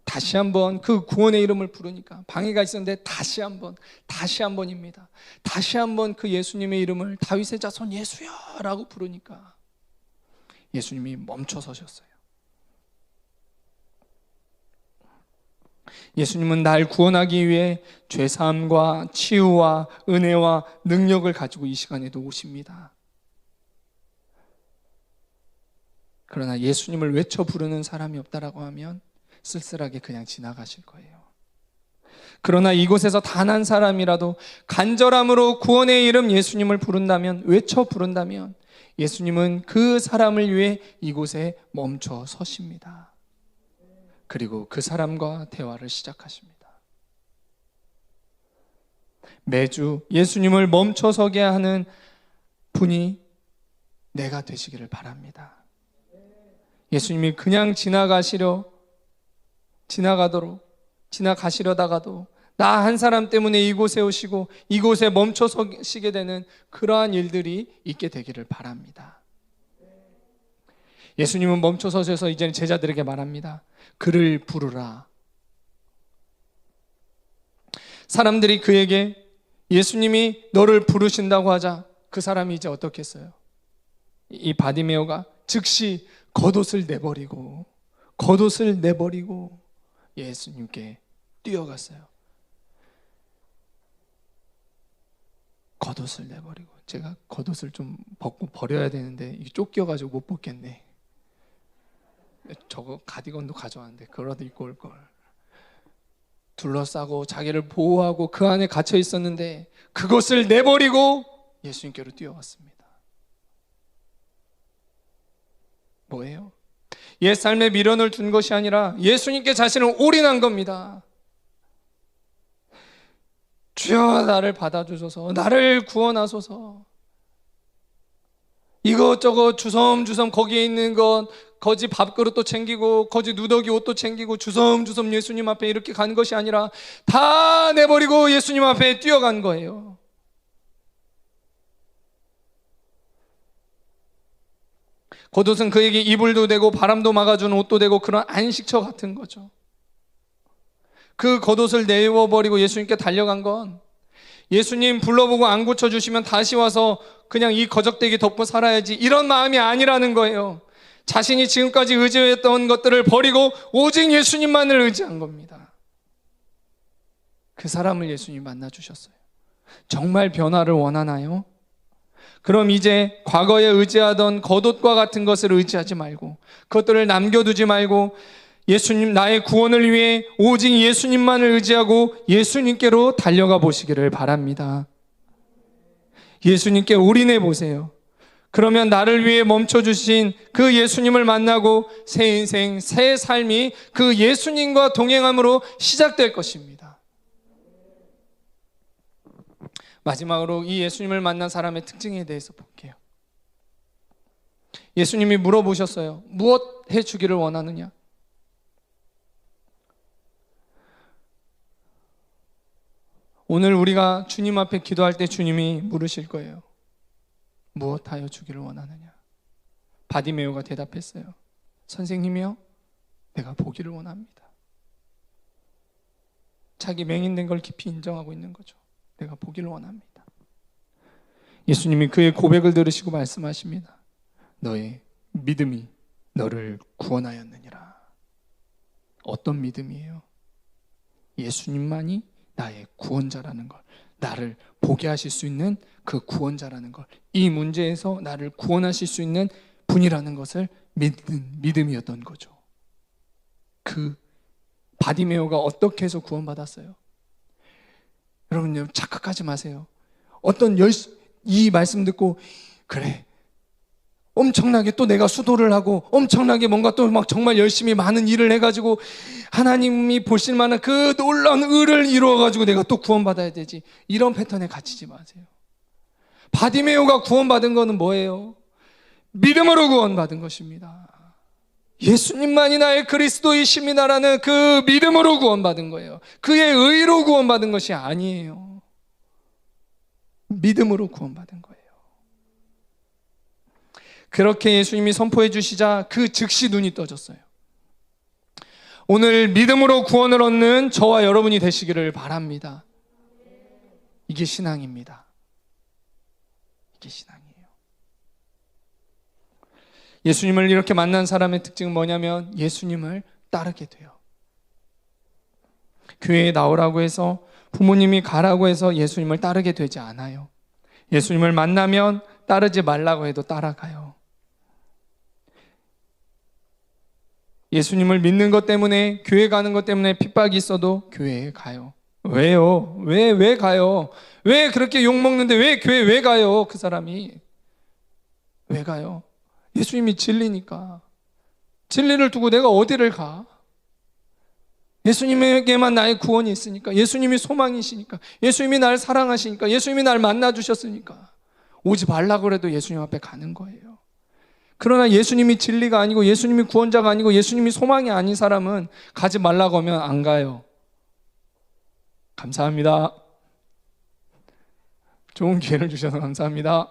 다시 한번 그 구원의 이름을 부르니까 방해가 있었는데 다시 한번입니다. 다시 한번 그 예수님의 이름을 다윗의 자손 예수여 라고 부르니까 예수님이 멈춰 서셨어요. 예수님은 날 구원하기 위해 죄사함과 치유와 은혜와 능력을 가지고 이 시간에도 오십니다. 그러나 예수님을 외쳐 부르는 사람이 없다라고 하면 쓸쓸하게 그냥 지나가실 거예요. 그러나 이곳에서 단 한 사람이라도 간절함으로 구원의 이름 예수님을 부른다면, 외쳐 부른다면 예수님은 그 사람을 위해 이곳에 멈춰 서십니다. 그리고 그 사람과 대화를 시작하십니다. 매주 예수님을 멈춰 서게 하는 분이 내가 되시기를 바랍니다. 예수님이 그냥 지나가시려다가도 나 한 사람 때문에 이곳에 오시고 이곳에 멈춰 서시게 되는 그러한 일들이 있게 되기를 바랍니다. 예수님은 멈춰 서셔서 이제는 제자들에게 말합니다. 그를 부르라. 사람들이 그에게 예수님이 너를 부르신다고 하자 그 사람이 이제 어떻게 했어요? 이 바디메오가 즉시 겉옷을 내버리고 예수님께 뛰어갔어요. 겉옷을 내버리고, 제가 겉옷을 좀 벗고 버려야 되는데 이게 쫓겨가지고 못 벗겠네. 저거 가디건도 가져왔는데 그거라도 입고 올 걸. 둘러싸고 자기를 보호하고 그 안에 갇혀 있었는데 그것을 내버리고 예수님께로 뛰어왔습니다. 뭐예요? 옛 삶에 미련을 둔 것이 아니라 예수님께 자신을 올인한 겁니다. 주여 나를 받아주소서, 나를 구원하소서. 이것저것 주섬주섬 거기에 있는 것, 거지 밥그릇도 챙기고 거지 누더기 옷도 챙기고 주섬주섬 예수님 앞에 이렇게 간 것이 아니라 다 내버리고 예수님 앞에 뛰어간 거예요. 겉옷은 그에게 이불도 되고 바람도 막아주는 옷도 되고 그런 안식처 같은 거죠. 그 겉옷을 내워버리고 예수님께 달려간 건 예수님 불러보고 안 고쳐주시면 다시 와서 그냥 이 거적대기 덮고 살아야지 이런 마음이 아니라는 거예요. 자신이 지금까지 의지했던 것들을 버리고 오직 예수님만을 의지한 겁니다. 그 사람을 예수님이 만나주셨어요. 정말 변화를 원하나요? 그럼 이제 과거에 의지하던 겉옷과 같은 것을 의지하지 말고 그것들을 남겨두지 말고 예수님, 나의 구원을 위해 오직 예수님만을 의지하고 예수님께로 달려가 보시기를 바랍니다. 예수님께 올인해 보세요. 그러면 나를 위해 멈춰주신 그 예수님을 만나고 새 인생, 새 삶이 그 예수님과 동행함으로 시작될 것입니다. 마지막으로 이 예수님을 만난 사람의 특징에 대해서 볼게요. 예수님이 물어보셨어요. 무엇 해주기를 원하느냐? 오늘 우리가 주님 앞에 기도할 때 주님이 물으실 거예요. 무엇하여 주기를 원하느냐? 바디메오가 대답했어요. 선생님이요, 내가 보기를 원합니다. 자기 맹인된 걸 깊이 인정하고 있는 거죠. 내가 보기를 원합니다. 예수님이 그의 고백을 들으시고 말씀하십니다. 너의 믿음이 너를 구원하였느니라. 어떤 믿음이에요? 예수님만이 나의 구원자라는 걸, 나를 보게 하실 수 있는 그 구원자라는 걸, 이 문제에서 나를 구원하실 수 있는 분이라는 것을 믿는 믿음이었던 거죠. 그 바디메오가 어떻게 해서 구원받았어요? 여러분 착각하지 마세요. 이 말씀 듣고 그래 엄청나게 또 내가 수도를 하고 엄청나게 뭔가 또 막 정말 열심히 많은 일을 해가지고 하나님이 보실 만한 그 놀라운 의를 이루어가지고 내가 또 구원받아야 되지, 이런 패턴에 갇히지 마세요. 바디메오가 구원받은 거는 뭐예요? 믿음으로 구원받은 것입니다. 예수님만이 나의 그리스도이십니다라는 그 믿음으로 구원받은 거예요. 그의 의로 구원받은 것이 아니에요. 믿음으로 구원받은 거예요. 그렇게 예수님이 선포해 주시자 그 즉시 눈이 떠졌어요. 오늘 믿음으로 구원을 얻는 저와 여러분이 되시기를 바랍니다. 이게 신앙입니다. 이게 신앙이에요. 예수님을 이렇게 만난 사람의 특징은 뭐냐면 예수님을 따르게 돼요. 교회에 나오라고 해서, 부모님이 가라고 해서 예수님을 따르게 되지 않아요. 예수님을 만나면 따르지 말라고 해도 따라가요. 예수님을 믿는 것 때문에, 교회 가는 것 때문에 핍박이 있어도 교회에 가요. 왜요? 왜 가요? 왜 그렇게 욕먹는데 왜 교회 왜 가요? 그 사람이 왜 가요? 예수님이 진리니까. 진리를 두고 내가 어디를 가? 예수님에게만 나의 구원이 있으니까, 예수님이 소망이시니까, 예수님이 날 사랑하시니까, 예수님이 날 만나주셨으니까 오지 말라고 해도 예수님 앞에 가는 거예요. 그러나 예수님이 진리가 아니고 예수님이 구원자가 아니고 예수님이 소망이 아닌 사람은 가지 말라고 하면 안 가요. 감사합니다. 좋은 기회를 주셔서 감사합니다.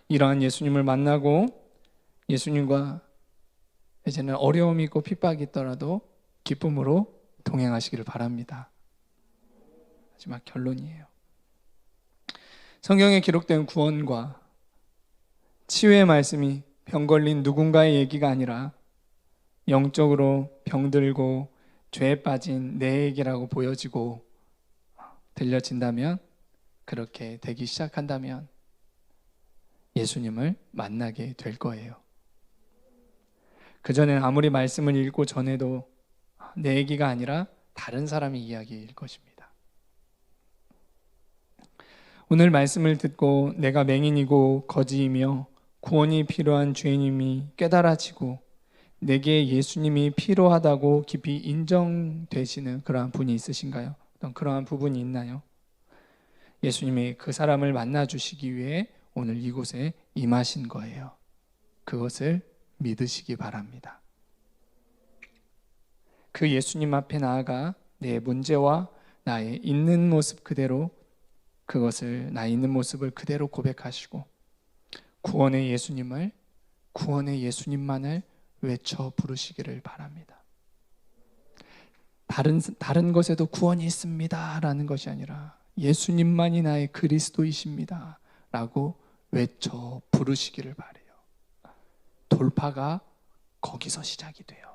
이러한 예수님을 만나고 예수님과 이제는 어려움이 있고 핍박이 있더라도 기쁨으로 동행하시기를 바랍니다. 마지막 결론이에요. 성경에 기록된 구원과 치유의 말씀이 병 걸린 누군가의 얘기가 아니라 영적으로 병들고 죄에 빠진 내 얘기라고 보여지고 들려진다면, 그렇게 되기 시작한다면 예수님을 만나게 될 거예요. 그전엔 아무리 말씀을 읽고 전해도 내 얘기가 아니라 다른 사람의 이야기일 것입니다. 오늘 말씀을 듣고 내가 맹인이고 거지이며 구원이 필요한 죄인임이 깨달아지고 내게 예수님이 필요하다고 깊이 인정되시는 그러한 분이 있으신가요? 어떤 그러한 부분이 있나요? 예수님이 그 사람을 만나주시기 위해 오늘 이곳에 임하신 거예요. 그것을 믿으시기 바랍니다. 그 예수님 앞에 나아가 내 문제와 나의 있는 모습 그대로, 그것을 나의 있는 모습을 그대로 고백하시고 구원의 예수님만을 외쳐 부르시기를 바랍니다. 다른 것에도 구원이 있습니다 라는 것이 아니라 예수님만이 나의 그리스도이십니다 라고 외쳐 부르시기를 바라요. 돌파가 거기서 시작이 돼요.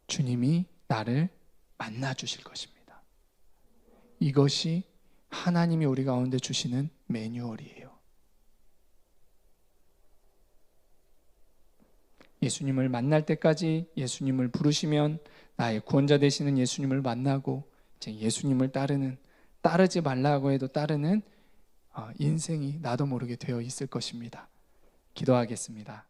주님이 나를 만나 주실 것입니다. 이것이 하나님이 우리 가운데 주시는 매뉴얼이에요. 예수님을 만날 때까지 예수님을 부르시면 나의 구원자 되시는 예수님을 만나고 이제 예수님을 따르지 말라고 해도 따르는 인생이 나도 모르게 되어 있을 것입니다. 기도하겠습니다.